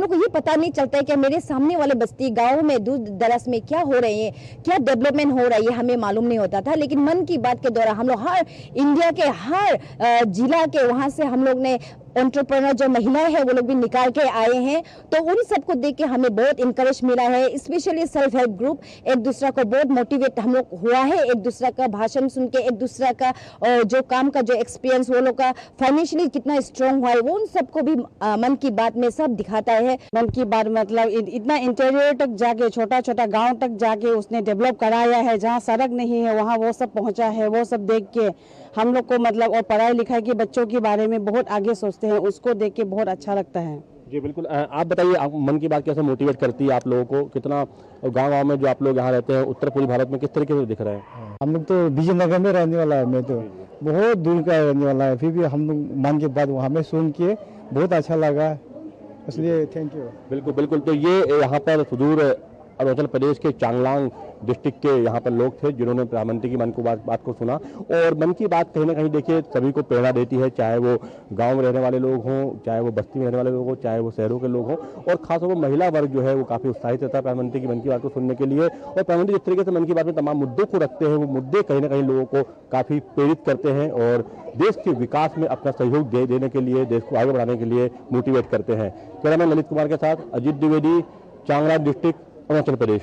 को ये पता नहीं चलता है कि मेरे सामने वाले बस्ती गांव में दूर दराज में क्या हो रहे हैं, क्या डेवलपमेंट हो रहा है, ये हमें मालूम नहीं होता था। लेकिन मन की बात के दौरान हम लोग हर इंडिया के हर जिला के वहां से हम लोग ने एंटरप्रेन्योर जो महिलाएं हैं वो लोग भी निकाल के आए हैं। तो उन सबको देख के हमें बहुत इंकरेज मिला है। स्पेशली सेल्फ हेल्प ग्रुप एक दूसरा को बहुत मोटिवेट हम लोग हुआ है, एक दूसरा का भाषण सुन के, एक दूसरा का जो काम का जो एक्सपीरियंस वो लोग का फाइनेंशियली कितना स्ट्रांग हुआ है वो उन सबको भी मन की बात में सब दिखाता है। मन की बात मतलब इतना इंटीरियर तक जाके, छोटा छोटा गांव तक जाके उसने डेवलप कराया है। जहां सड़क नहीं है वहां वो सब पहुंचा है। वो सब देख के हम लोग को मतलब, और पढ़ाई लिखाई के बच्चों के बारे में बहुत आगे सोचते हैं, उसको देख के बहुत अच्छा लगता है। जी बिल्कुल। आप बताइए, आप मन की बात कैसे मोटिवेट करती है आप लोगों को? कितना गांव में जो आप लोग यहाँ रहते हैं उत्तर पूर्वी भारत में किस तरीके से दिख रहा है? हम लोग तो विजयनगर में रहने वाला है, मैं तो बहुत दूर का रहने वाला है, फिर भी हम लोग मन की बात हमें सुन के बहुत अच्छा लगा, इसलिए थैंक यू। बिल्कुल बिल्कुल। तो ये यहाँ पर सुदूर अरुणाचल प्रदेश के चांगलांग डिस्ट्रिक्ट के यहाँ पर लोग थे जिन्होंने प्रधानमंत्री की मन की बात को सुना। और मन की बात कहीं ना कहीं देखिए सभी को प्रेरणा देती है, चाहे वो गांव में रहने वाले लोग हों, चाहे वो बस्ती में रहने वाले लोग हों, चाहे वो शहरों के लोग हों। और खासतौर पर महिला वर्ग जो है वो काफ़ी उत्साहित रहता है प्रधानमंत्री की मन की बात को सुनने के लिए। और प्रधानमंत्री जिस तरीके से मन की बात में तमाम मुद्दों को रखते हैं, वो मुद्दे कहीं ना कहीं लोगों को काफ़ी प्रेरित करते हैं और देश के विकास में अपना सहयोग देने के लिए, देश को आगे बढ़ाने के लिए मोटिवेट करते हैं। कैमरामैन ललित कुमार के साथ अजीत द्विवेदी, चांगलांग डिस्ट्रिक्ट, अरुणाचल प्रदेश।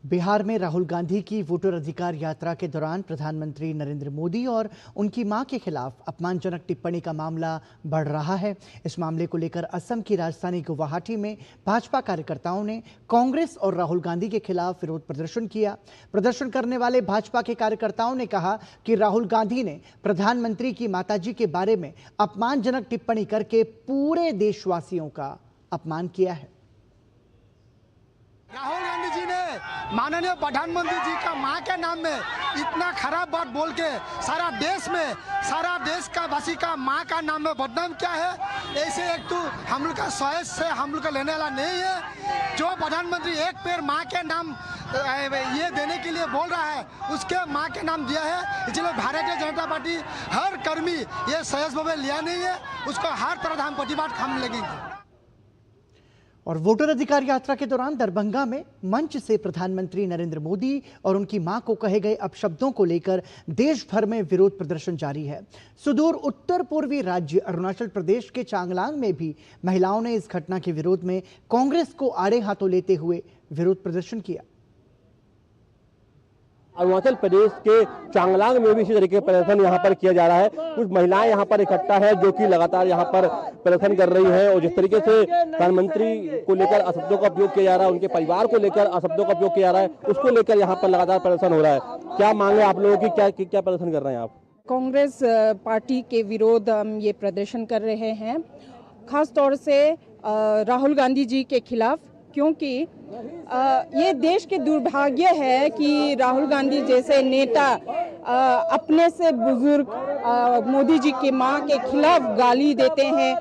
बिहार में राहुल गांधी की वोटर अधिकार यात्रा के दौरान प्रधानमंत्री नरेंद्र मोदी और उनकी मां के खिलाफ अपमानजनक टिप्पणी का मामला बढ़ रहा है। इस मामले को लेकर असम की राजधानी गुवाहाटी में भाजपा कार्यकर्ताओं ने कांग्रेस और राहुल गांधी के खिलाफ विरोध प्रदर्शन किया। प्रदर्शन करने वाले भाजपा के कार्यकर्ताओं ने कहा कि राहुल गांधी ने प्रधानमंत्री की माताजी के बारे में अपमानजनक टिप्पणी करके पूरे देशवासियों का अपमान किया है। राहुल गांधी जी ने माननीय प्रधानमंत्री जी का मां के नाम में इतना खराब बात बोल के सारा देश का वासी का मां का नाम में बदनाम किया है। ऐसे एक तो हम लोग का सॉइस से हम लोग का लेने वाला नहीं है। जो प्रधानमंत्री एक पेड़ मां के नाम ये देने के लिए बोल रहा है, उसके मां के नाम दिया है। इसलिए भारतीय जनता पार्टी हर कर्मी ये सॉइस में लिया नहीं है, उसको हर तरह हम प्रतिवाद हम लगेंगे। और वोटर अधिकार यात्रा के दौरान दरभंगा में मंच से प्रधानमंत्री नरेंद्र मोदी और उनकी मां को कहे गए अपशब्दों को लेकर देश भर में विरोध प्रदर्शन जारी है। सुदूर उत्तर पूर्वी राज्य अरुणाचल प्रदेश के चांगलांग में भी महिलाओं ने इस घटना के विरोध में कांग्रेस को आड़े हाथों लेते हुए विरोध प्रदर्शन किया। अरुणाचल प्रदेश के चांगलांग में भी इसी तरीके का प्रदर्शन यहाँ पर किया जा रहा है। कुछ महिलाएं यहाँ पर इकट्ठा है जो कि लगातार यहाँ पर प्रदर्शन कर रही हैं और जिस तरीके से प्रधानमंत्री को लेकर अशब्दों का उपयोग किया जा रहा है, उनके परिवार को लेकर अशब्दों का उपयोग किया जा रहा है, उसको लेकर यहाँ पर लगातार प्रदर्शन हो रहा है। क्या मांग है आप लोगों की, क्या प्रदर्शन कर रहे हैं आप? कांग्रेस पार्टी के विरोध हम ये प्रदर्शन कर रहे हैं, खास तौर से राहुल गांधी जी के खिलाफ, क्योंकि ये देश के दुर्भाग्य है कि राहुल गांधी जैसे नेता अपने से बुजुर्ग मोदी जी की मां के खिलाफ गाली देते हैं,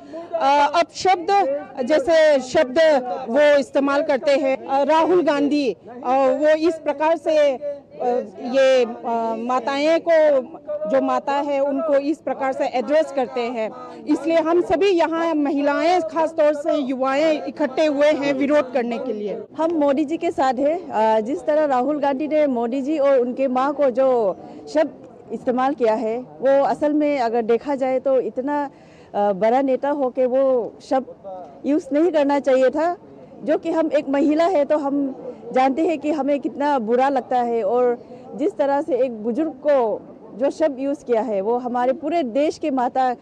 अपशब्द जैसे शब्द वो इस्तेमाल करते हैं। राहुल गांधी वो इस प्रकार से ये माताएं को, जो माता है उनको इस प्रकार से एड्रेस करते हैं। इसलिए हम सभी यहाँ महिलाएं, खास तौर से युवाएं इकट्ठे हुए हैं विरोध करने के लिए। हम मोदी जी के साथ हैं। जिस तरह राहुल गांधी ने मोदी जी और उनके मां को जो शब्द इस्तेमाल किया है, वो असल में अगर देखा जाए तो इतना बड़ा नेता हो के वो शब्द यूज़ नहीं करना चाहिए था। जो कि हम एक महिला है तो हम जानते हैं कि हमें कितना बुरा लगता है, और जिस तरह से एक बुजुर्ग को जो शब्द यूज़ किया है वो हमारे पूरे देश के माता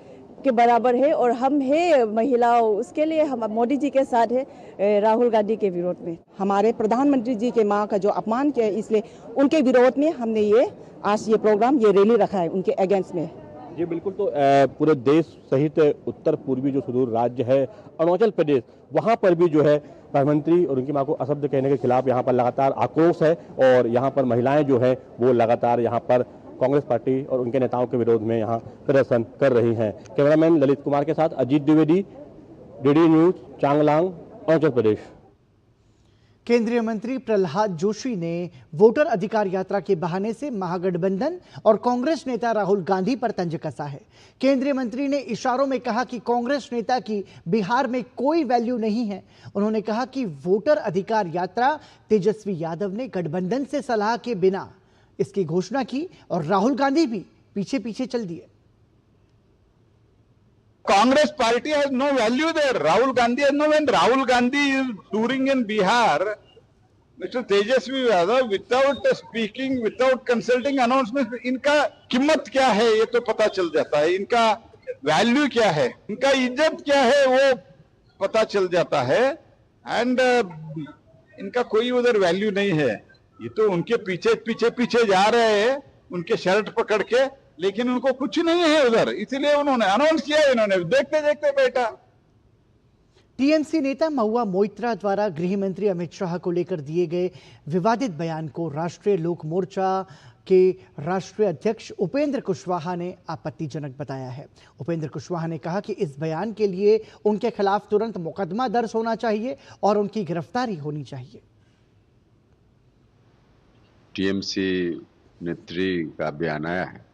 के बराबर है, और हम है महिलाओं, उसके लिए हम मोदी जी के साथ है राहुल गांधी के विरोध में। हमारे प्रधानमंत्री जी के मां का जो अपमान किया है, इसलिए उनके विरोध में हमने ये आज ये प्रोग्राम, ये रैली रखा है उनके अगेंस्ट में। जी बिल्कुल। तो पूरे देश सहित उत्तर पूर्वी जो सुदूर राज्य है अरुणाचल प्रदेश, वहाँ पर भी जो है प्रधानमंत्री और उनकी मां को अशब्द कहने के खिलाफ यहाँ पर लगातार आक्रोश है, और यहाँ पर महिलाएं जो है वो लगातार यहाँ पर कांग्रेस पार्टी और उनके नेताओं के विरोध में यहाँ प्रदर्शन कर रही हैं। कैमरामैन ललित कुमार के साथ अजीत द्विवेदी, डीडी न्यूज, चांगलांग, अरुणाचल प्रदेश। केंद्रीय मंत्री प्रहलाद जोशी ने वोटर अधिकार यात्रा के बहाने से महागठबंधन और कांग्रेस नेता राहुल गांधी पर तंज कसा है। केंद्रीय मंत्री ने इशारों में कहा कि कांग्रेस नेता की बिहार में कोई वैल्यू नहीं है। उन्होंने कहा कि वोटर अधिकार यात्रा तेजस्वी यादव ने गठबंधन से सलाह के बिना इसकी घोषणा की और राहुल गांधी भी पीछे पीछे चल दिए। Congress party has no value there. Rahul Gandhi has no. When Rahul Gandhi is touring in Bihar, Mr. Tejasvi Yadav, without speaking, without consulting announcement, इनका कीमत क्या है ये तो पता चल जाता है, इनका वैल्यू क्या है, इनका इज्जत क्या है वो पता चल जाता है। एंड इनका कोई उधर वैल्यू नहीं है। ये तो उनके पीछे पीछे पीछे जा रहे हैं, उनके शर्ट पकड़ के, लेकिन उनको कुछ नहीं है उधर, इसीलिए उन्होंने अनाउंस किया, इन्होंने देखते देखते बैठा। टीएमसी नेता महुआ मोइत्रा द्वारा गृह मंत्री अमित शाह को लेकर दिए गए विवादित बयान को राष्ट्रीय लोक मोर्चा के राष्ट्रीय अध्यक्ष उपेंद्र कुशवाहा ने आपत्तिजनक बताया है। उपेंद्र कुशवाहा ने कहा कि इस बयान के लिए उनके खिलाफ तुरंत मुकदमा दर्ज होना चाहिए और उनकी गिरफ्तारी होनी चाहिए। टीएमसी नेत्री का बयान आया है,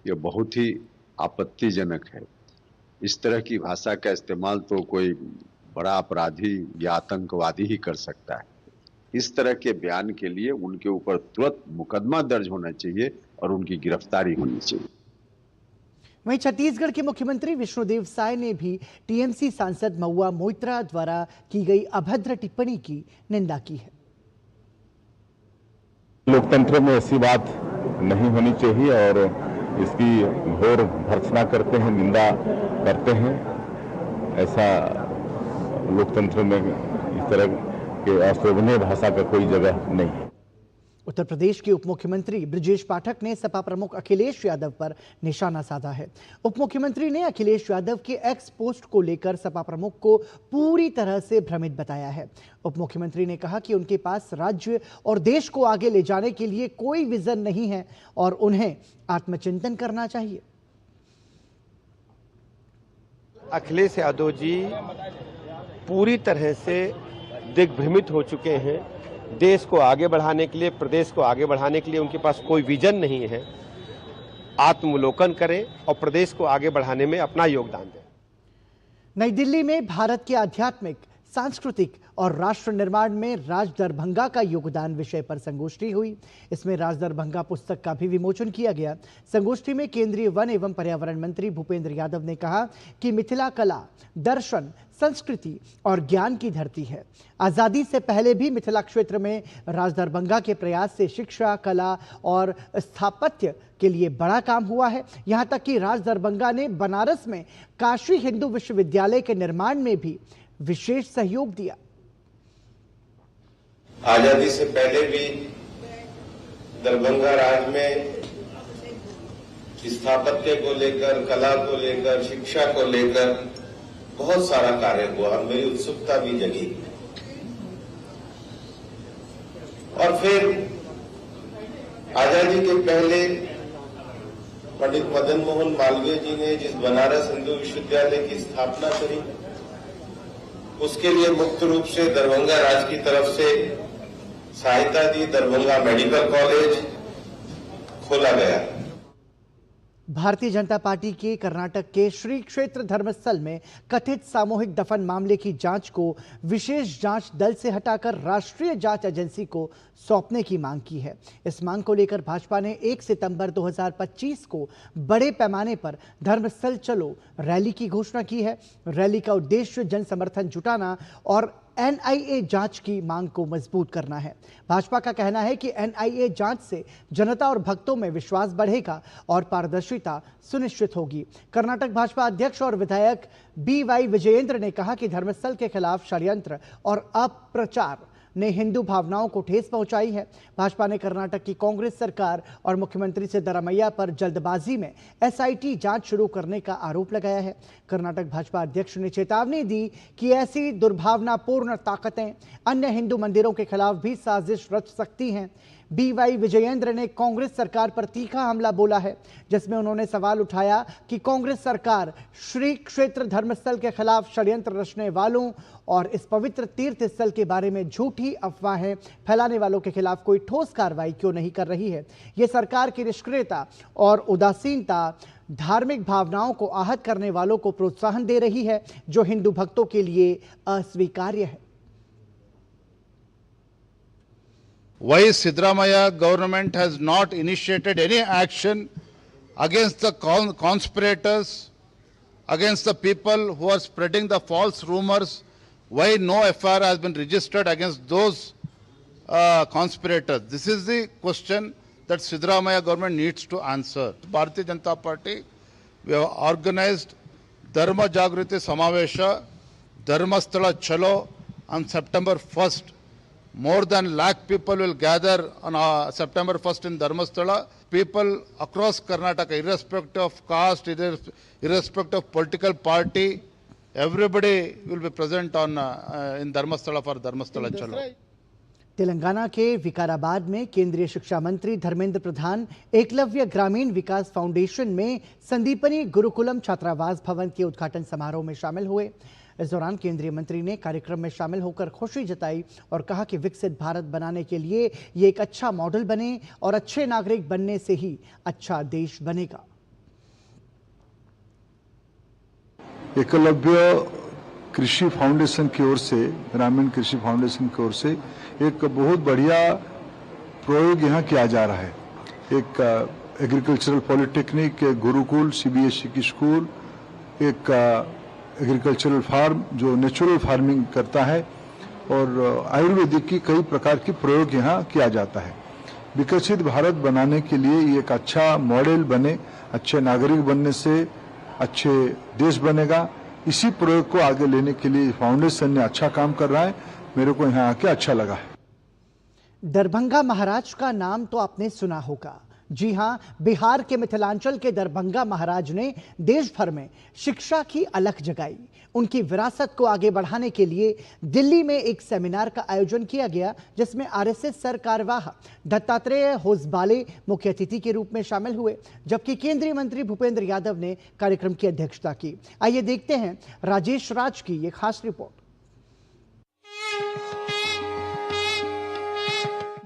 यह बहुत ही आपत्तिजनक है। इस तरह की भाषा का इस्तेमाल तो कोई बड़ा अपराधी या आतंकवादी ही कर सकता है। इस तरह के बयान के लिए उनके ऊपर तुरंत मुकदमा दर्ज होना चाहिए और उनकी गिरफ्तारी होनी चाहिए। वहीं छत्तीसगढ़ के मुख्यमंत्री विष्णुदेव साय ने भी टीएमसी सांसद महुआ मोइत्रा द्वारा की गई अभद्र टिप्पणी की निंदा की है। लोकतंत्र में ऐसी बात नहीं होनी चाहिए और इसकी घोर भर्त्सना करते हैं, निंदा करते हैं। ऐसा लोकतंत्र में इस तरह के अशोभनीय भाषा का कोई जगह नहीं है। उत्तर प्रदेश के उप मुख्यमंत्री ब्रजेश पाठक ने सपा प्रमुख अखिलेश यादव पर निशाना साधा है। उप मुख्यमंत्री ने अखिलेश यादव के एक्स पोस्ट को लेकर सपा प्रमुख को पूरी तरह से भ्रमित बताया है। उप मुख्यमंत्री ने कहा कि उनके पास राज्य और देश को आगे ले जाने के लिए कोई विजन नहीं है और उन्हें आत्मचिंतन करना चाहिए। अखिलेश यादव जी पूरी तरह से दिग्भ्रमित हो चुके हैं। देश को आगे बढ़ाने के लिए, प्रदेश को आगे बढ़ाने के लिए उनके पास कोई विजन नहीं है। आत्मलोकन करें और प्रदेश को आगे बढ़ाने में अपना योगदान दें। नई दिल्ली में भारत के आध्यात्मिक, सांस्कृतिक और राष्ट्र निर्माण में राज दरभंगा का योगदान विषय पर संगोष्ठी हुई। इसमें राज दरभंगा पुस्तक का भी विमोचन किया गया। संगोष्ठी में केंद्रीय वन एवं पर्यावरण मंत्री भूपेंद्र यादव ने कहा कि मिथिला कला, दर्शन, संस्कृति और ज्ञान की धरती है। आजादी से पहले भी मिथिला क्षेत्र में राज दरभंगा के प्रयास से शिक्षा, कला और स्थापत्य के लिए बड़ा काम हुआ है। यहां तक कि राज दरभंगा ने बनारस में काशी हिंदू विश्वविद्यालय के निर्माण में भी विशेष सहयोग दिया। आजादी से पहले भी दरभंगा राज में स्थापत्य को लेकर, कला को लेकर, शिक्षा को लेकर बहुत सारा कार्य हुआ। मेरी उत्सुकता भी जगी और फिर आजादी के पहले पंडित मदन मोहन मालवीय जी ने जिस बनारस हिंदू विश्वविद्यालय की स्थापना करी, उसके लिए मुक्त रूप से दरभंगा राज की तरफ से सहायता दी। दरभंगा मेडिकल कॉलेज खोला गया। भारतीय जनता पार्टी के कर्नाटक के श्री क्षेत्र धर्मस्थल में कथित सामूहिक दफन मामले की जांच को विशेष जांच दल से हटाकर राष्ट्रीय जांच एजेंसी को सौंपने की मांग की है। इस मांग को लेकर भाजपा ने 1 सितंबर 2025 को बड़े पैमाने पर धर्मस्थल चलो रैली की घोषणा की है। रैली का उद्देश्य जन समर्थन जुटाना और एनआईए जांच की मांग को मजबूत करना है। भाजपा का कहना है कि एनआईए जांच से जनता और भक्तों में विश्वास बढ़ेगा और पारदर्शिता सुनिश्चित होगी। कर्नाटक भाजपा अध्यक्ष और विधायक बीवाई विजयेंद्र ने कहा कि धर्मस्थल के खिलाफ षड्यंत्र और अपप्रचार ने हिंदू भावनाओं को ठेस पहुंचाई है। भाजपा ने कर्नाटक की कांग्रेस सरकार और मुख्यमंत्री सिद्धरामैया पर जल्दबाजी में एसआईटी जांच शुरू करने का आरोप लगाया है। कर्नाटक भाजपा अध्यक्ष ने चेतावनी दी कि ऐसी दुर्भावनापूर्ण ताकतें अन्य हिंदू मंदिरों के खिलाफ भी साजिश रच सकती हैं। बीवाई विजयेंद्र ने कांग्रेस सरकार पर तीखा हमला बोला है, जिसमें उन्होंने सवाल उठाया कि कांग्रेस सरकार श्री क्षेत्र धर्मस्थल के खिलाफ षड्यंत्र रचने वालों और इस पवित्र तीर्थ स्थल के बारे में झूठी अफवाहें फैलाने वालों के खिलाफ कोई ठोस कार्रवाई क्यों नहीं कर रही है। ये सरकार की निष्क्रियता और उदासीनता धार्मिक भावनाओं को आहत करने वालों को प्रोत्साहन दे रही है, जो हिंदू भक्तों के लिए अस्वीकार्य है। Why Siddaramaiah government has not initiated any action against the conspirators against the people who are spreading the false rumors. Why no FIR has been registered against those conspirators? This is the question that Siddaramaiah government needs to answer. Bharatiya Janata Party, we have organized Dharma Jagriti Samavesha, Dharmasthala Chalo on September 1st. More than 1 lakh people will gather on September 1st in Dharmasthala. People across Karnataka, irrespective of caste, irrespective of political party, everybody will be present on in Dharmasthala for Dharmasthala Chalo. Telangana के विकाराबाद में केंद्रीय शिक्षा मंत्री धर्मेंद्र प्रधान एकलव्य ग्रामीण विकास foundation में संदीपनी गुरुकुलम छात्रावास भवन के उद्घाटन समारोह में शामिल हुए। इस दौरान केंद्रीय मंत्री ने कार्यक्रम में शामिल होकर खुशी जताई और कहा कि विकसित भारत बनाने के लिए ये एक अच्छा मॉडल बने और अच्छे नागरिक बनने से ही अच्छा देश बनेगा। एकलव्य कृषि फाउंडेशन की ओर से, ग्रामीण कृषि फाउंडेशन की ओर से एक बहुत बढ़िया प्रयोग यहाँ किया जा रहा है। एक एग्रीकल्चरल पॉलिटेक्निक, एक गुरुकुल सीबीएसई की स्कूल, एक एग्रीकल्चरल फार्म जो नेचुरल फार्मिंग करता है और आयुर्वेदिक की कई प्रकार की प्रयोग यहाँ किया जाता है। विकसित भारत बनाने के लिए ये एक अच्छा मॉडल बने, अच्छे नागरिक बनने से अच्छे देश बनेगा। इसी प्रयोग को आगे लेने के लिए फाउंडेशन ने अच्छा काम कर रहा है। मेरे को यहाँ आके अच्छा लगा है। दरभंगा महाराज का नाम तो आपने सुना होगा। जी हां, बिहार के मिथिलांचल के दरभंगा महाराज ने देश भर में शिक्षा की अलख जगाई। उनकी विरासत को आगे बढ़ाने के लिए दिल्ली में एक सेमिनार का आयोजन किया गया, जिसमें आरएसएस सरकारवाह दत्तात्रेय होसबाले मुख्य अतिथि के रूप में शामिल हुए, जबकि केंद्रीय मंत्री भूपेंद्र यादव ने कार्यक्रम की अध्यक्षता की। आइए देखते हैं राजेश राज की ये खास रिपोर्ट।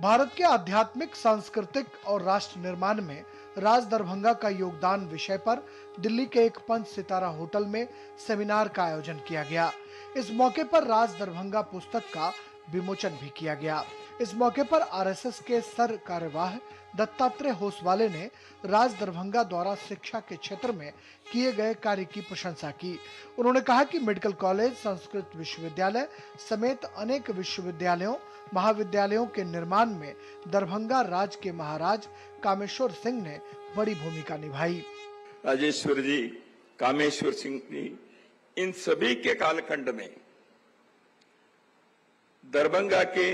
भारत के आध्यात्मिक, सांस्कृतिक और राष्ट्र निर्माण में राज दरभंगा का योगदान विषय पर दिल्ली के एक 5 सितारा होटल में सेमिनार का आयोजन किया गया। इस मौके पर राज दरभंगा पुस्तक का विमोचन भी किया गया। इस मौके पर आरएसएस के सर कार्यवाह दत्तात्रेय होसबाले ने राज दरभंगा द्वारा शिक्षा के क्षेत्र में किए गए कार्य की प्रशंसा की। उन्होंने कहा कि मेडिकल कॉलेज, संस्कृत विश्वविद्यालय समेत अनेक विश्वविद्यालयों, महाविद्यालयों के निर्माण में दरभंगा राज के महाराज कामेश्वर सिंह ने बड़ी भूमिका निभाई। राजेश्वर जी, कामेश्वर सिंह जी, इन सभी के कालखंड में दरभंगा के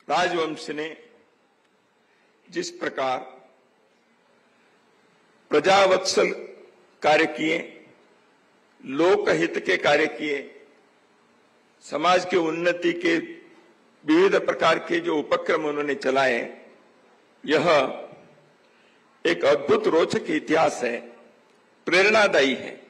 राजवंश ने जिस प्रकार प्रजावत्सल कार्य किए, लोकहित के कार्य किए, समाज के उन्नति के विविध प्रकार के जो उपक्रम उन्होंने चलाए, यह एक अद्भुत रोचक इतिहास है, प्रेरणादायी है।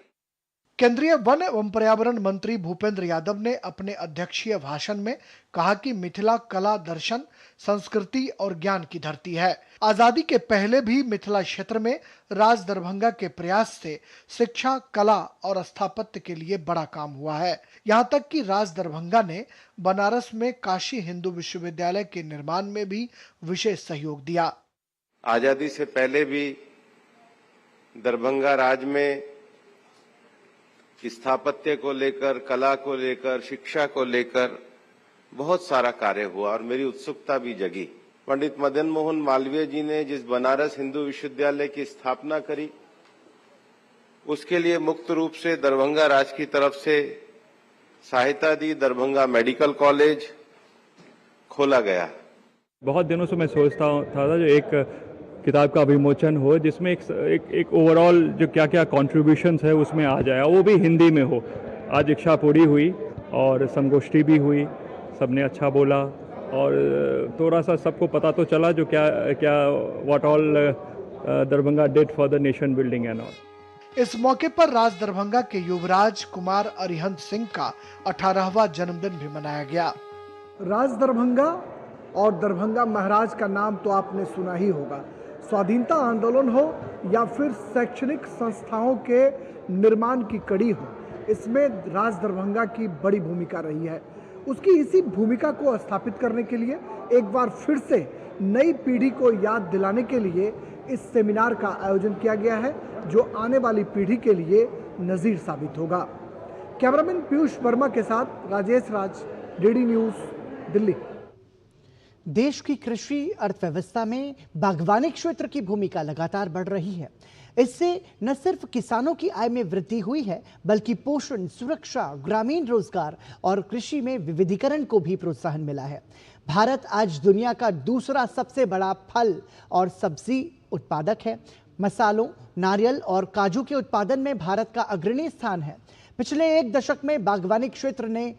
केंद्रीय वन एवं पर्यावरण मंत्री भूपेंद्र यादव ने अपने अध्यक्षीय भाषण में कहा कि मिथिला कला, दर्शन, संस्कृति और ज्ञान की धरती है। आजादी के पहले भी मिथिला क्षेत्र में राज दरभंगा के प्रयास से शिक्षा, कला और स्थापत्य के लिए बड़ा काम हुआ है। यहाँ तक कि राज दरभंगा ने बनारस में काशी हिंदू विश्वविद्यालय के निर्माण में भी विशेष सहयोग दिया। आजादी से पहले भी दरभंगा राज में स्थापत्य को लेकर, कला को लेकर, शिक्षा को लेकर बहुत सारा कार्य हुआ और मेरी उत्सुकता भी जगी। पंडित मदन मोहन मालवीय जी ने जिस बनारस हिंदू विश्वविद्यालय की स्थापना करी, उसके लिए मुक्त रूप से दरभंगा राज की तरफ से सहायता दी। दरभंगा मेडिकल कॉलेज खोला गया। बहुत दिनों से मैं सोचता था जो एक किताब का विमोचन हो, जिसमें एक ओवरऑल जो क्या क्या कॉन्ट्रीब्यूशंस है उसमें आ जाए, वो भी हिंदी में हो। आज इच्छा पूरी हुई और संगोष्ठी भी हुई, सबने अच्छा बोला और थोड़ा सा सबको पता तो चला जो क्या what all Darbhanga did for the nation building and all. इस मौके पर राज दरभंगा के युवराज कुमार अरिहंत सिंह का 18वां जन्मदिन भी मनाया गया। राज दरभंगा और दरभंगा महाराज का नाम तो आपने सुना ही होगा। स्वाधीनता आंदोलन हो या फिर शैक्षणिक संस्थाओं के निर्माण की कड़ी हो, इसमें राज दरभंगा की बड़ी भूमिका रही है। उसकी इसी भूमिका को स्थापित करने के लिए एक बार फिर से नई पीढ़ी को याद दिलाने के लिए इस सेमिनार का आयोजन किया गया है। जो आने वाली पीढ़ी के लिए नजीर साबित होगा। कैमरामैन पीयूष वर्मा के साथ राजेश राज, डीडी न्यूज, दिल्ली। देश की कृषि अर्थव्यवस्था में बागवानी क्षेत्र की भूमिका लगातार बढ़ रही है। इससे न सिर्फ किसानों की आय में वृद्धि हुई है, बल्कि पोषण, सुरक्षा, ग्रामीण रोजगार और कृषि में विविधीकरण को भी प्रोत्साहन मिला है। भारत आज दुनिया का दूसरा सबसे बड़ा फल और सब्जी उत्पादक है। मसालों, नारियल और काजू के उत्पादन में भारत का अग्रणी स्थान है। पिछले एक दशक में बागवानी क्षेत्र ने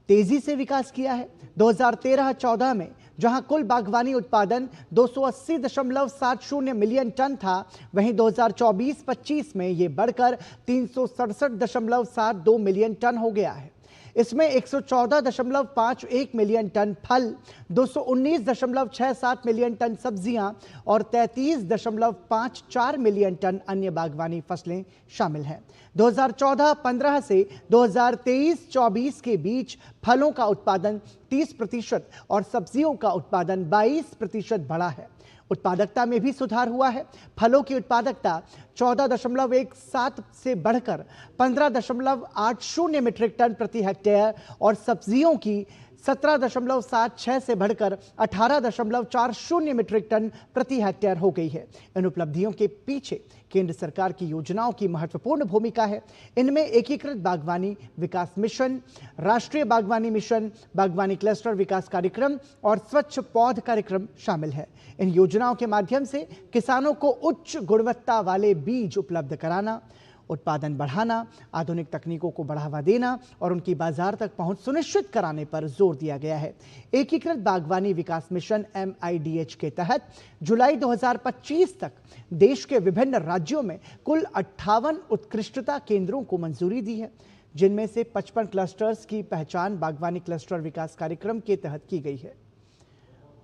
तेजी से विकास किया है। 2013-14 में जहां कुल बागवानी उत्पादन 280.70 मिलियन टन था, वहीं 2024-25 में ये बढ़कर 367.72 मिलियन टन हो गया है। इसमें 114.51 मिलियन टन फल, 219.67 मिलियन टन सब्जियां और 33.54 मिलियन टन अन्य बागवानी फसलें शामिल हैं। 2014-15 से 2023-24 के बीच फलों का उत्पादन 30% और सब्जियों का उत्पादन 22% बढ़ा है। उत्पादकता में भी सुधार हुआ है। फलों की उत्पादकता 14.17 से बढ़कर 15.80 मीट्रिक टन प्रति हेक्टेयर और सब्जियों की 17.76 से बढ़कर 18.40 मीट्रिक टन प्रति हेक्टेयर हो गई है। इन उपलब्धियों के पीछे केंद्र सरकार की योजनाओं की महत्वपूर्ण भूमिका है। इनमें एकीकृत बागवानी विकास मिशन, राष्ट्रीय बागवानी मिशन, बागवानी क्लस्टर विकास कार्यक्रम और स्वच्छ पौध कार्यक्रम शामिल है। इन योजनाओं के माध्यम से किसानों को उच्च गुणवत्ता वाले बीज उपलब्ध कराना, उत्पादन बढ़ाना, आधुनिक तकनीकों को बढ़ावा देना और उनकी बाजार तक पहुंच सुनिश्चित कराने पर जोर दिया गया है। एकीकृत बागवानी विकास मिशन MIDH के तहत जुलाई 2025 तक देश के विभिन्न राज्यों में कुल 58 उत्कृष्टता केंद्रों को मंजूरी दी है, जिनमें से 55 क्लस्टर्स की पहचान बागवानी क्लस्टर विकास कार्यक्रम के तहत की गई है।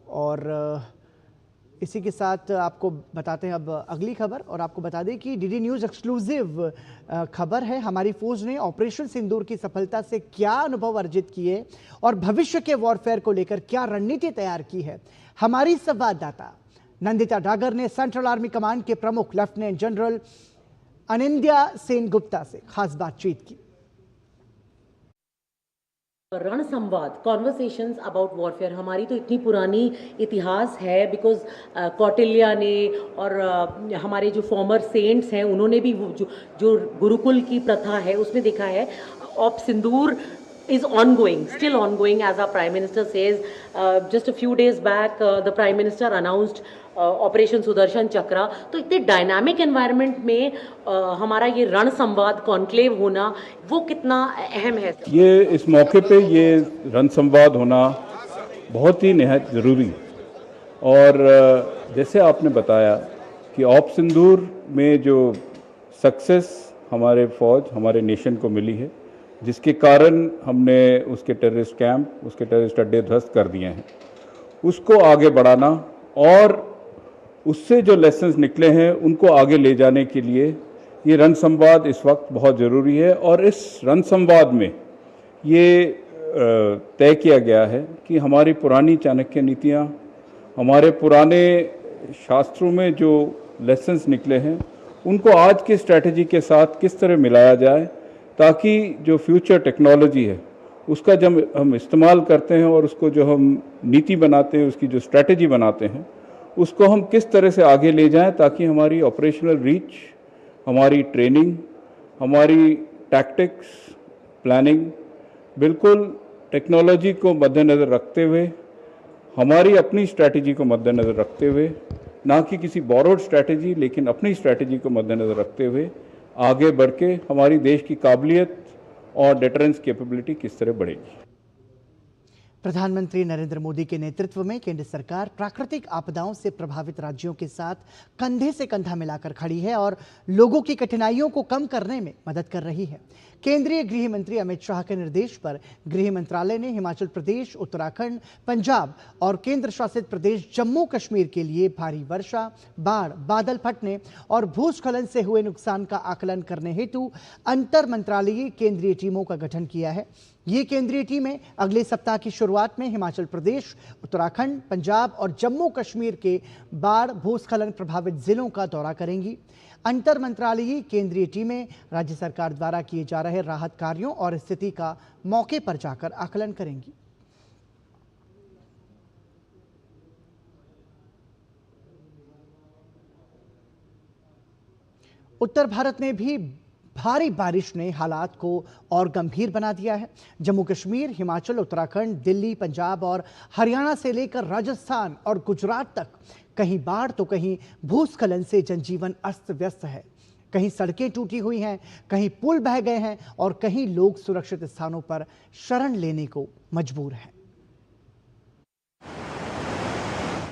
और इसी के साथ आपको बताते हैं अब अगली खबर, और आपको बता दें कि डीडी न्यूज़ एक्सक्लूसिव खबर है। हमारी फौज ने ऑपरेशन सिंदूर की सफलता से क्या अनुभव अर्जित किए और भविष्य के वॉरफेयर को लेकर क्या रणनीति तैयार की है, हमारी संवाददाता नंदिता डागर ने सेंट्रल आर्मी कमांड के प्रमुख लेफ्टिनेंट जनरल अनिंद्या सेन गुप्ता से खास बातचीत की। रण संवाद, कॉन्वर्सेशंस अबाउट वॉरफेयर, हमारी तो इतनी पुरानी इतिहास है, बिकॉज कौटिल्य ने और हमारे जो फॉर्मर सेंट्स हैं उन्होंने भी जो गुरुकुल की प्रथा है उसमें देखा है। Op Sindoor is ongoing, still ongoing, as our Prime Minister says. Just a few days back, the Prime Minister announced operation Sudarshan Chakra. तो इतने डायनामिक एनवायरनमेंट में हमारा ये रण संवाद कॉन्क्लेव होना वो कितना अहम है? ये इस मौके पे ये रण संवाद होना बहुत ही निहायत ज़रूरी है। और जैसे आपने बताया कि ऑप सिंदूर में जो सक्सेस हमारे फौज, हमारे नेशन को मिली है, जिसके कारण हमने उसके टेररिस्ट कैंप, उसके टेररिस्ट अड्डे ध्वस्त कर दिए हैं, उसको आगे बढ़ाना और उससे जो लेसन्स निकले हैं उनको आगे ले जाने के लिए ये रण संवाद इस वक्त बहुत ज़रूरी है। और इस रण संवाद में ये तय किया गया है कि हमारी पुरानी चाणक्य नीतियाँ, हमारे पुराने शास्त्रों में जो लेसन्स निकले हैं उनको आज की स्ट्रैटेजी के साथ किस तरह मिलाया जाए, ताकि जो फ्यूचर टेक्नोलॉजी है उसका जब हम इस्तेमाल करते हैं और उसको जो हम नीति बनाते हैं, उसकी जो स्ट्रैटेजी बनाते हैं, उसको हम किस तरह से आगे ले जाएं, ताकि हमारी ऑपरेशनल रीच, हमारी ट्रेनिंग, हमारी टैक्टिक्स, प्लानिंग बिल्कुल टेक्नोलॉजी को मद्देनज़र रखते हुए, हमारी अपनी स्ट्रैटेजी को मद्देनज़र रखते हुए, ना कि किसी बोरोड स्ट्रैटेजी लेकिन अपनी स्ट्रैटेजी को मद्देनज़र रखते हुए आगे बढ़ के हमारी देश की काबिलियत और डिटरेंस कैपेबिलिटी किस तरह बढ़ेगी। प्रधानमंत्री नरेंद्र मोदी के नेतृत्व में केंद्र सरकार प्राकृतिक आपदाओं से प्रभावित राज्यों के साथ कंधे से कंधा मिलाकर खड़ी है और लोगों की कठिनाइयों को कम करने में मदद कर रही है। केंद्रीय गृह मंत्री अमित शाह के निर्देश पर गृह मंत्रालय ने हिमाचल प्रदेश, उत्तराखंड, पंजाब और केंद्र शासित प्रदेश जम्मू कश्मीर के लिए भारी वर्षा, बाढ़, बादल फटने और भूस्खलन से हुए नुकसान का आकलन करने हेतु अंतर मंत्रालयीय केंद्रीय टीमों का गठन किया है। ये केंद्रीय टीमें अगले सप्ताह की शुरुआत में हिमाचल प्रदेश, उत्तराखंड, पंजाब और जम्मू कश्मीर के बाढ़ भूस्खलन प्रभावित जिलों का दौरा करेंगी। अंतर मंत्रालयीय केंद्रीय टीमें राज्य सरकार द्वारा किए जा रहे राहत कार्यों और स्थिति का मौके पर जाकर आकलन करेंगी। उत्तर भारत में भी भारी बारिश ने हालात को और गंभीर बना दिया है। जम्मू कश्मीर, हिमाचल, उत्तराखंड, दिल्ली, पंजाब और हरियाणा से लेकर राजस्थान और गुजरात तक कहीं बाढ़ तो कहीं भूस्खलन से जनजीवन अस्त व्यस्त है। कहीं सड़कें टूटी हुई हैं, कहीं पुल बह गए हैं और कहीं लोग सुरक्षित स्थानों पर शरण लेने को मजबूर हैं।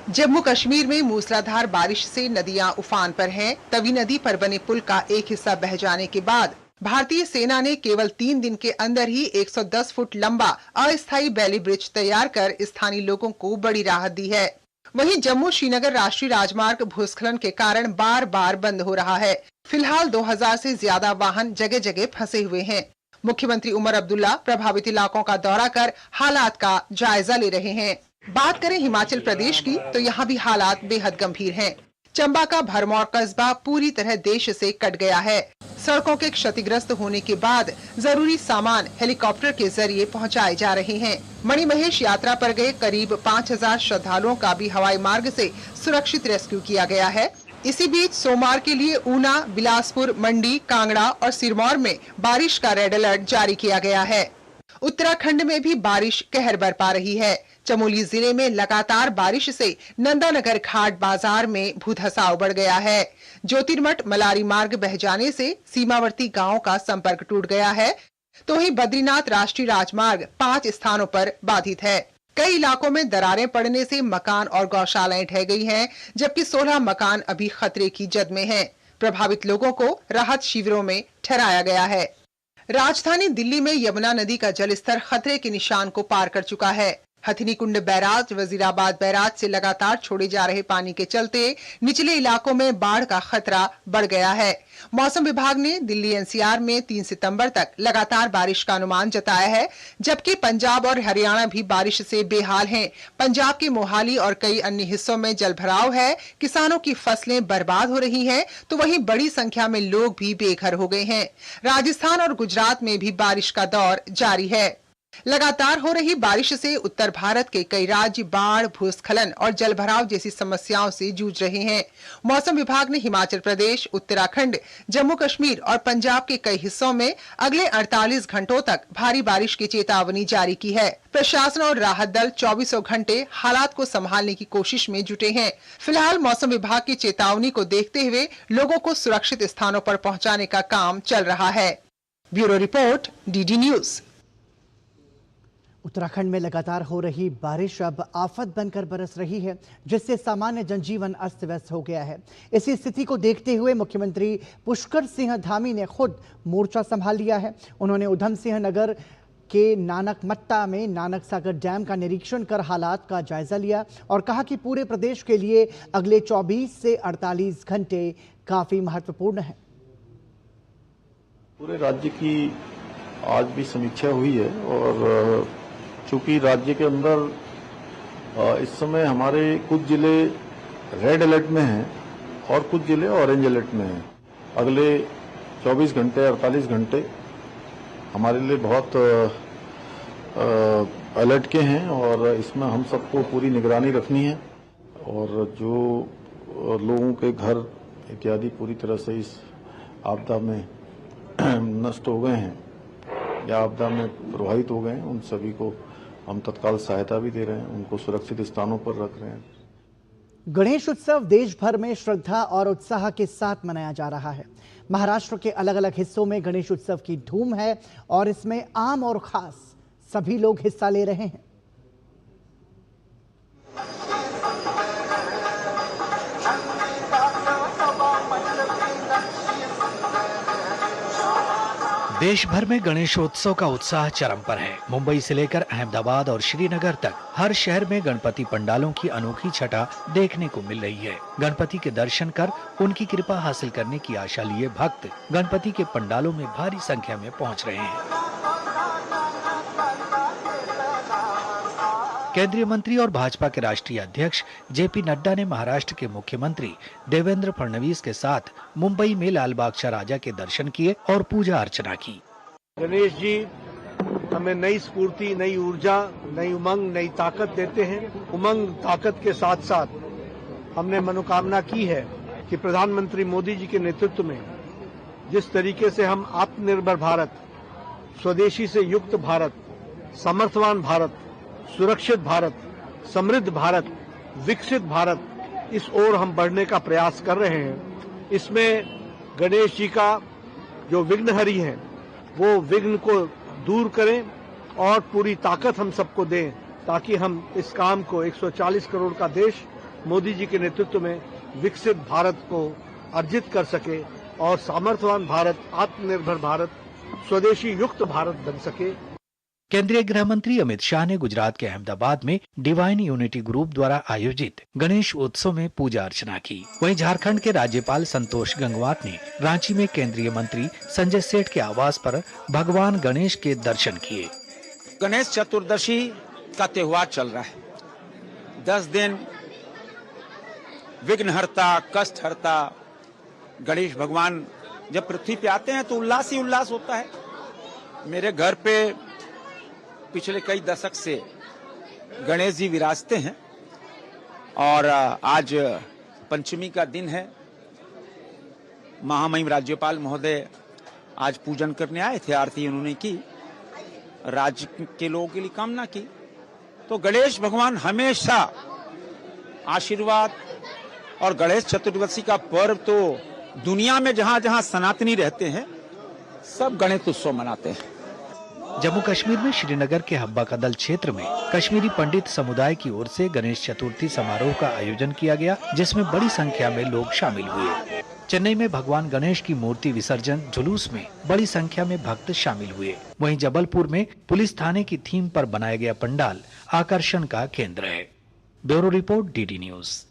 जम्मू कश्मीर में मूसलाधार बारिश से नदियां उफान पर हैं। तवी नदी पर बने पुल का एक हिस्सा बह जाने के बाद भारतीय सेना ने केवल 3 दिन के अंदर ही 110 फुट लंबा अस्थायी बैली ब्रिज तैयार कर स्थानीय लोगों को बड़ी राहत दी है। वहीं जम्मू श्रीनगर राष्ट्रीय राजमार्ग भूस्खलन के कारण बार बार बंद हो रहा है। फिलहाल 2000 से ज्यादा वाहन जगह जगह फंसे हुए हैं। मुख्यमंत्री उमर अब्दुल्ला प्रभावित इलाकों का दौरा कर हालात का जायजा ले रहे हैं। बात करें हिमाचल प्रदेश की तो यहाँ भी हालात बेहद गंभीर हैं। चंबा का भरमौर कस्बा पूरी तरह देश से कट गया है। सड़कों के क्षतिग्रस्त होने के बाद जरूरी सामान हेलीकॉप्टर के जरिए पहुंचाए जा रहे हैं। मणिमहेश यात्रा पर गए करीब 5000 श्रद्धालुओं का भी हवाई मार्ग से सुरक्षित रेस्क्यू किया गया है। इसी बीच सोमवार के लिए ऊना, बिलासपुर, मंडी, कांगड़ा और सिरमौर में बारिश का रेड अलर्ट जारी किया गया है। उत्तराखंड में भी बारिश कहर बरपा रही है। चमोली जिले में लगातार बारिश से नंदानगर घाट बाजार में भूधसाव बढ़ गया है। ज्योतिर्मठ मलारी मार्ग बह जाने से सीमावर्ती गांवों का संपर्क टूट गया है। तो वहीं बद्रीनाथ राष्ट्रीय राजमार्ग 5 स्थानों पर बाधित है। कई इलाकों में दरारें पड़ने से मकान और गौशालाएं ढह गई हैं, जबकि 16 मकान अभी खतरे की जद में हैं। प्रभावित लोगों को राहत शिविरों में ठहराया गया है। राजधानी दिल्ली में यमुना नदी का जलस्तर खतरे के निशान को पार कर चुका है। हथिनीकुंड बैराज, वजीराबाद बैराज से लगातार छोड़े जा रहे पानी के चलते निचले इलाकों में बाढ़ का खतरा बढ़ गया है। मौसम विभाग ने दिल्ली एनसीआर में 3 सितंबर तक लगातार बारिश का अनुमान जताया है, जबकि पंजाब और हरियाणा भी बारिश से बेहाल हैं। पंजाब के मोहाली और कई अन्य हिस्सों में जलभराव है। किसानों की फसलें बर्बाद हो रही हैं, तो वहीं बड़ी संख्या में लोग भी बेघर हो गए हैं। राजस्थान और गुजरात में भी बारिश का दौर जारी है। लगातार हो रही बारिश से उत्तर भारत के कई राज्य बाढ़, भूस्खलन और जलभराव जैसी समस्याओं से जूझ रहे हैं। मौसम विभाग ने हिमाचल प्रदेश, उत्तराखंड, जम्मू कश्मीर और पंजाब के कई हिस्सों में अगले 48 घंटों तक भारी बारिश की चेतावनी जारी की है। प्रशासन और राहत दल 24 घंटे हालात को संभालने की कोशिश में जुटे हैं। फिलहाल मौसम विभाग की चेतावनी को देखते हुए लोगों को सुरक्षित स्थानों पर पहुँचाने का काम चल रहा है। Bureau report, DD news. Uttarakhand में लगातार हो रही बारिश अब आफत बनकर बरस रही है, जिससे सामान्य जनजीवन अस्त व्यस्त हो गया है। इसी स्थिति को देखते हुए मुख्यमंत्री पुष्कर सिंह धामी ने खुद मोर्चा संभाल लिया है। उन्होंने उधम सिंह नगर के नानक मत्ता में नानक सागर डैम का निरीक्षण कर हालात का जायजा लिया और कहा कि पूरे प्रदेश के लिए अगले 24 से 48 घंटे काफी महत्वपूर्ण है। पूरे राज्य की आज भी समीक्षा हुई है और चूंकि राज्य के अंदर इस समय हमारे कुछ जिले रेड अलर्ट में हैं और कुछ जिले ऑरेंज अलर्ट में हैं। अगले 24 घंटे 48 घंटे हमारे लिए बहुत अलर्ट के हैं और इसमें हम सबको पूरी निगरानी रखनी है और जो लोगों के घर इत्यादि पूरी तरह से इस आपदा में नष्ट हो गए हैं या आपदा में प्रभावित हो गए हैं, उन सभी को हम तत्काल सहायता भी दे रहे हैं, उनको सुरक्षित स्थानों पर रख रहे हैं। गणेश उत्सव देश भर में श्रद्धा और उत्साह के साथ मनाया जा रहा है। महाराष्ट्र के अलग अलग हिस्सों में गणेश उत्सव की धूम है और इसमें आम और खास सभी लोग हिस्सा ले रहे हैं। देश भर में गणेशोत्सव का उत्साह चरम पर है। मुंबई से लेकर अहमदाबाद और श्रीनगर तक हर शहर में गणपति पंडालों की अनोखी छटा देखने को मिल रही है। गणपति के दर्शन कर उनकी कृपा हासिल करने की आशा लिए भक्त गणपति के पंडालों में भारी संख्या में पहुंच रहे हैं। केंद्रीय मंत्री और भाजपा के राष्ट्रीय अध्यक्ष जेपी नड्डा ने महाराष्ट्र के मुख्यमंत्री देवेंद्र फडणवीस के साथ मुंबई में लाल बादशाह राजा के दर्शन किए और पूजा अर्चना की। गणेश जी हमें नई स्फूर्ति, नई ऊर्जा, नई उमंग, नई ताकत देते हैं। उमंग ताकत के साथ साथ हमने मनोकामना की है कि प्रधानमंत्री मोदी जी के नेतृत्व में जिस तरीके से हम आत्मनिर्भर भारत, स्वदेशी से युक्त भारत, समर्थवान भारत, सुरक्षित भारत, समृद्ध भारत, विकसित भारत, इस ओर हम बढ़ने का प्रयास कर रहे हैं। इसमें गणेश जी का जो विघ्नहरी है वो विघ्न को दूर करें और पूरी ताकत हम सबको दें ताकि हम इस काम को 140 करोड़ का देश मोदी जी के नेतृत्व में विकसित भारत को अर्जित कर सके और सामर्थ्यवान भारत, आत्मनिर्भर भारत, स्वदेशी युक्त भारत बन सके। केंद्रीय गृह मंत्री अमित शाह ने गुजरात के अहमदाबाद में डिवाइन यूनिटी ग्रुप द्वारा आयोजित गणेश उत्सव में पूजा अर्चना की। वहीं झारखंड के राज्यपाल संतोष गंगवार ने रांची में केंद्रीय मंत्री संजय सेठ के आवास पर भगवान गणेश के दर्शन किए। गणेश चतुर्दशी का त्योहार चल रहा है। 10 दिन विघ्नहर्ता, कष्टहर्ता गणेश भगवान जब पृथ्वी पे आते हैं तो उल्लास ही उल्लास होता है। मेरे घर पे पिछले कई दशक से गणेश जी विराजते हैं और आज पंचमी का दिन है। महामहिम राज्यपाल महोदय आज पूजन करने आए थे, आरती उन्होंने की, राज्य के लोगों के लिए कामना की। तो गणेश भगवान हमेशा आशीर्वाद, और गणेश चतुर्दशी का पर्व तो दुनिया में जहां जहां सनातनी रहते हैं सब गणेश उत्सव मनाते हैं। जम्मू कश्मीर में श्रीनगर के हब्बा कदल क्षेत्र में कश्मीरी पंडित समुदाय की ओर से गणेश चतुर्थी समारोह का आयोजन किया गया, जिसमें बड़ी संख्या में लोग शामिल हुए। चेन्नई में भगवान गणेश की मूर्ति विसर्जन जुलूस में बड़ी संख्या में भक्त शामिल हुए। वहीं जबलपुर में पुलिस थाने की थीम पर बनाया गया पंडाल आकर्षण का केंद्र है। Bureau report, DD news.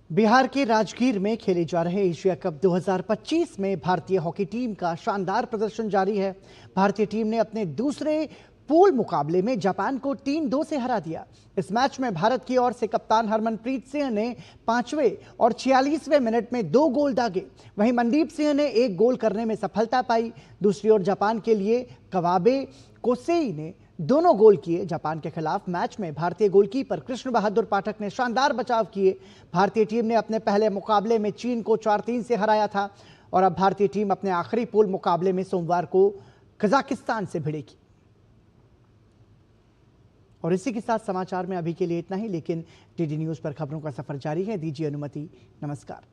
Bihar के राजगीर में खेले जा रहे एशिया कप 2025 में भारतीय हॉकी टीम का शानदार प्रदर्शन जारी है। भारतीय टीम ने अपने दूसरे पूल मुकाबले में जापान को 3-2 से हरा दिया। इस मैच में भारत की ओर से कप्तान हरमनप्रीत सिंह ने 5वें और 46वें मिनट में 2 गोल दागे। वहीं मनदीप सिंह ने 1 गोल करने में सफलता पाई। दूसरी ओर जापान के लिए कवाबे कोसेई ने 2 गोल किए। जापान के खिलाफ मैच में भारतीय गोलकीपर कृष्ण बहादुर पाठक ने शानदार बचाव किए। भारतीय टीम ने अपने पहले मुकाबले में चीन को 4-3 से हराया था और अब भारतीय टीम अपने आखिरी पूल मुकाबले में सोमवार को कजाकिस्तान से भिड़ेगी। और इसी के साथ समाचार में अभी के लिए इतना ही, लेकिन डीडी न्यूज पर खबरों का सफर जारी है। दीजिए अनुमति। नमस्कार।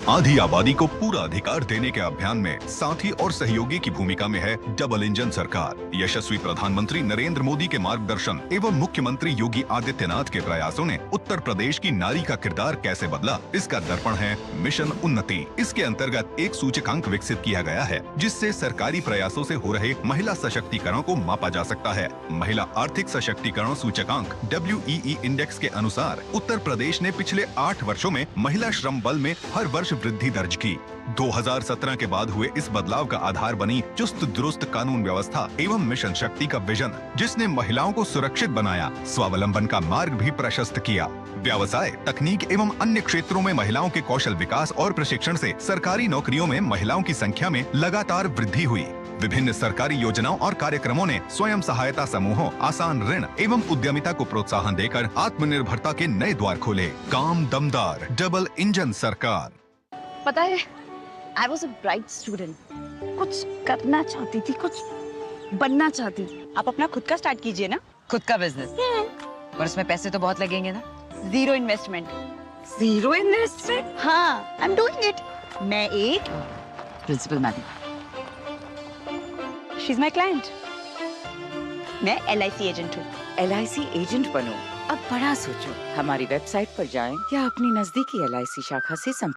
आधी आबादी को पूरा अधिकार देने के अभियान में साथी और सहयोगी की भूमिका में है डबल इंजन सरकार। यशस्वी प्रधानमंत्री नरेंद्र मोदी के मार्गदर्शन एवं मुख्यमंत्री योगी आदित्यनाथ के प्रयासों ने उत्तर प्रदेश की नारी का किरदार कैसे बदला, इसका दर्पण है मिशन उन्नति। इसके अंतर्गत एक सूचकांक विकसित किया गया है जिससे सरकारी प्रयासों से हो रहे महिला सशक्तिकरण को मापा जा सकता है। महिला आर्थिक सशक्तिकरण सूचकांक WEE इंडेक्स के अनुसार उत्तर प्रदेश ने पिछले 8 वर्षों में महिला श्रम बल में हर वर्ष वृद्धि दर्ज की। 2017 के बाद हुए इस बदलाव का आधार बनी चुस्त दुरुस्त कानून व्यवस्था एवं मिशन शक्ति का विजन, जिसने महिलाओं को सुरक्षित बनाया, स्वावलंबन का मार्ग भी प्रशस्त किया। व्यवसाय, तकनीक एवं अन्य क्षेत्रों में महिलाओं के कौशल विकास और प्रशिक्षण से सरकारी नौकरियों में महिलाओं की संख्या में लगातार वृद्धि हुई। विभिन्न सरकारी योजनाओं और कार्यक्रमों ने स्वयं सहायता समूहों, आसान ऋण एवं उद्यमिता को प्रोत्साहन देकर आत्मनिर्भरता के नए द्वार खोले। काम दमदार, डबल इंजन सरकार। पता है, I was a bright student. कुछ करना चाहती थी, कुछ बनना चाहती थी। आप अपना खुद का स्टार्ट कीजिए ना, खुद का बिजनेस। पर उसमें पैसे तो बहुत लगेंगे ना। Zero investment. Zero investment? हाँ, I'm doing it. मैं एक principal madam. She's my client. मैं LIC एजेंट हूँ। LIC एजेंट बनो? अब बड़ा सोचो। हमारी वेबसाइट पर जाएं या अपनी नजदीकी LIC शाखा से संपर्क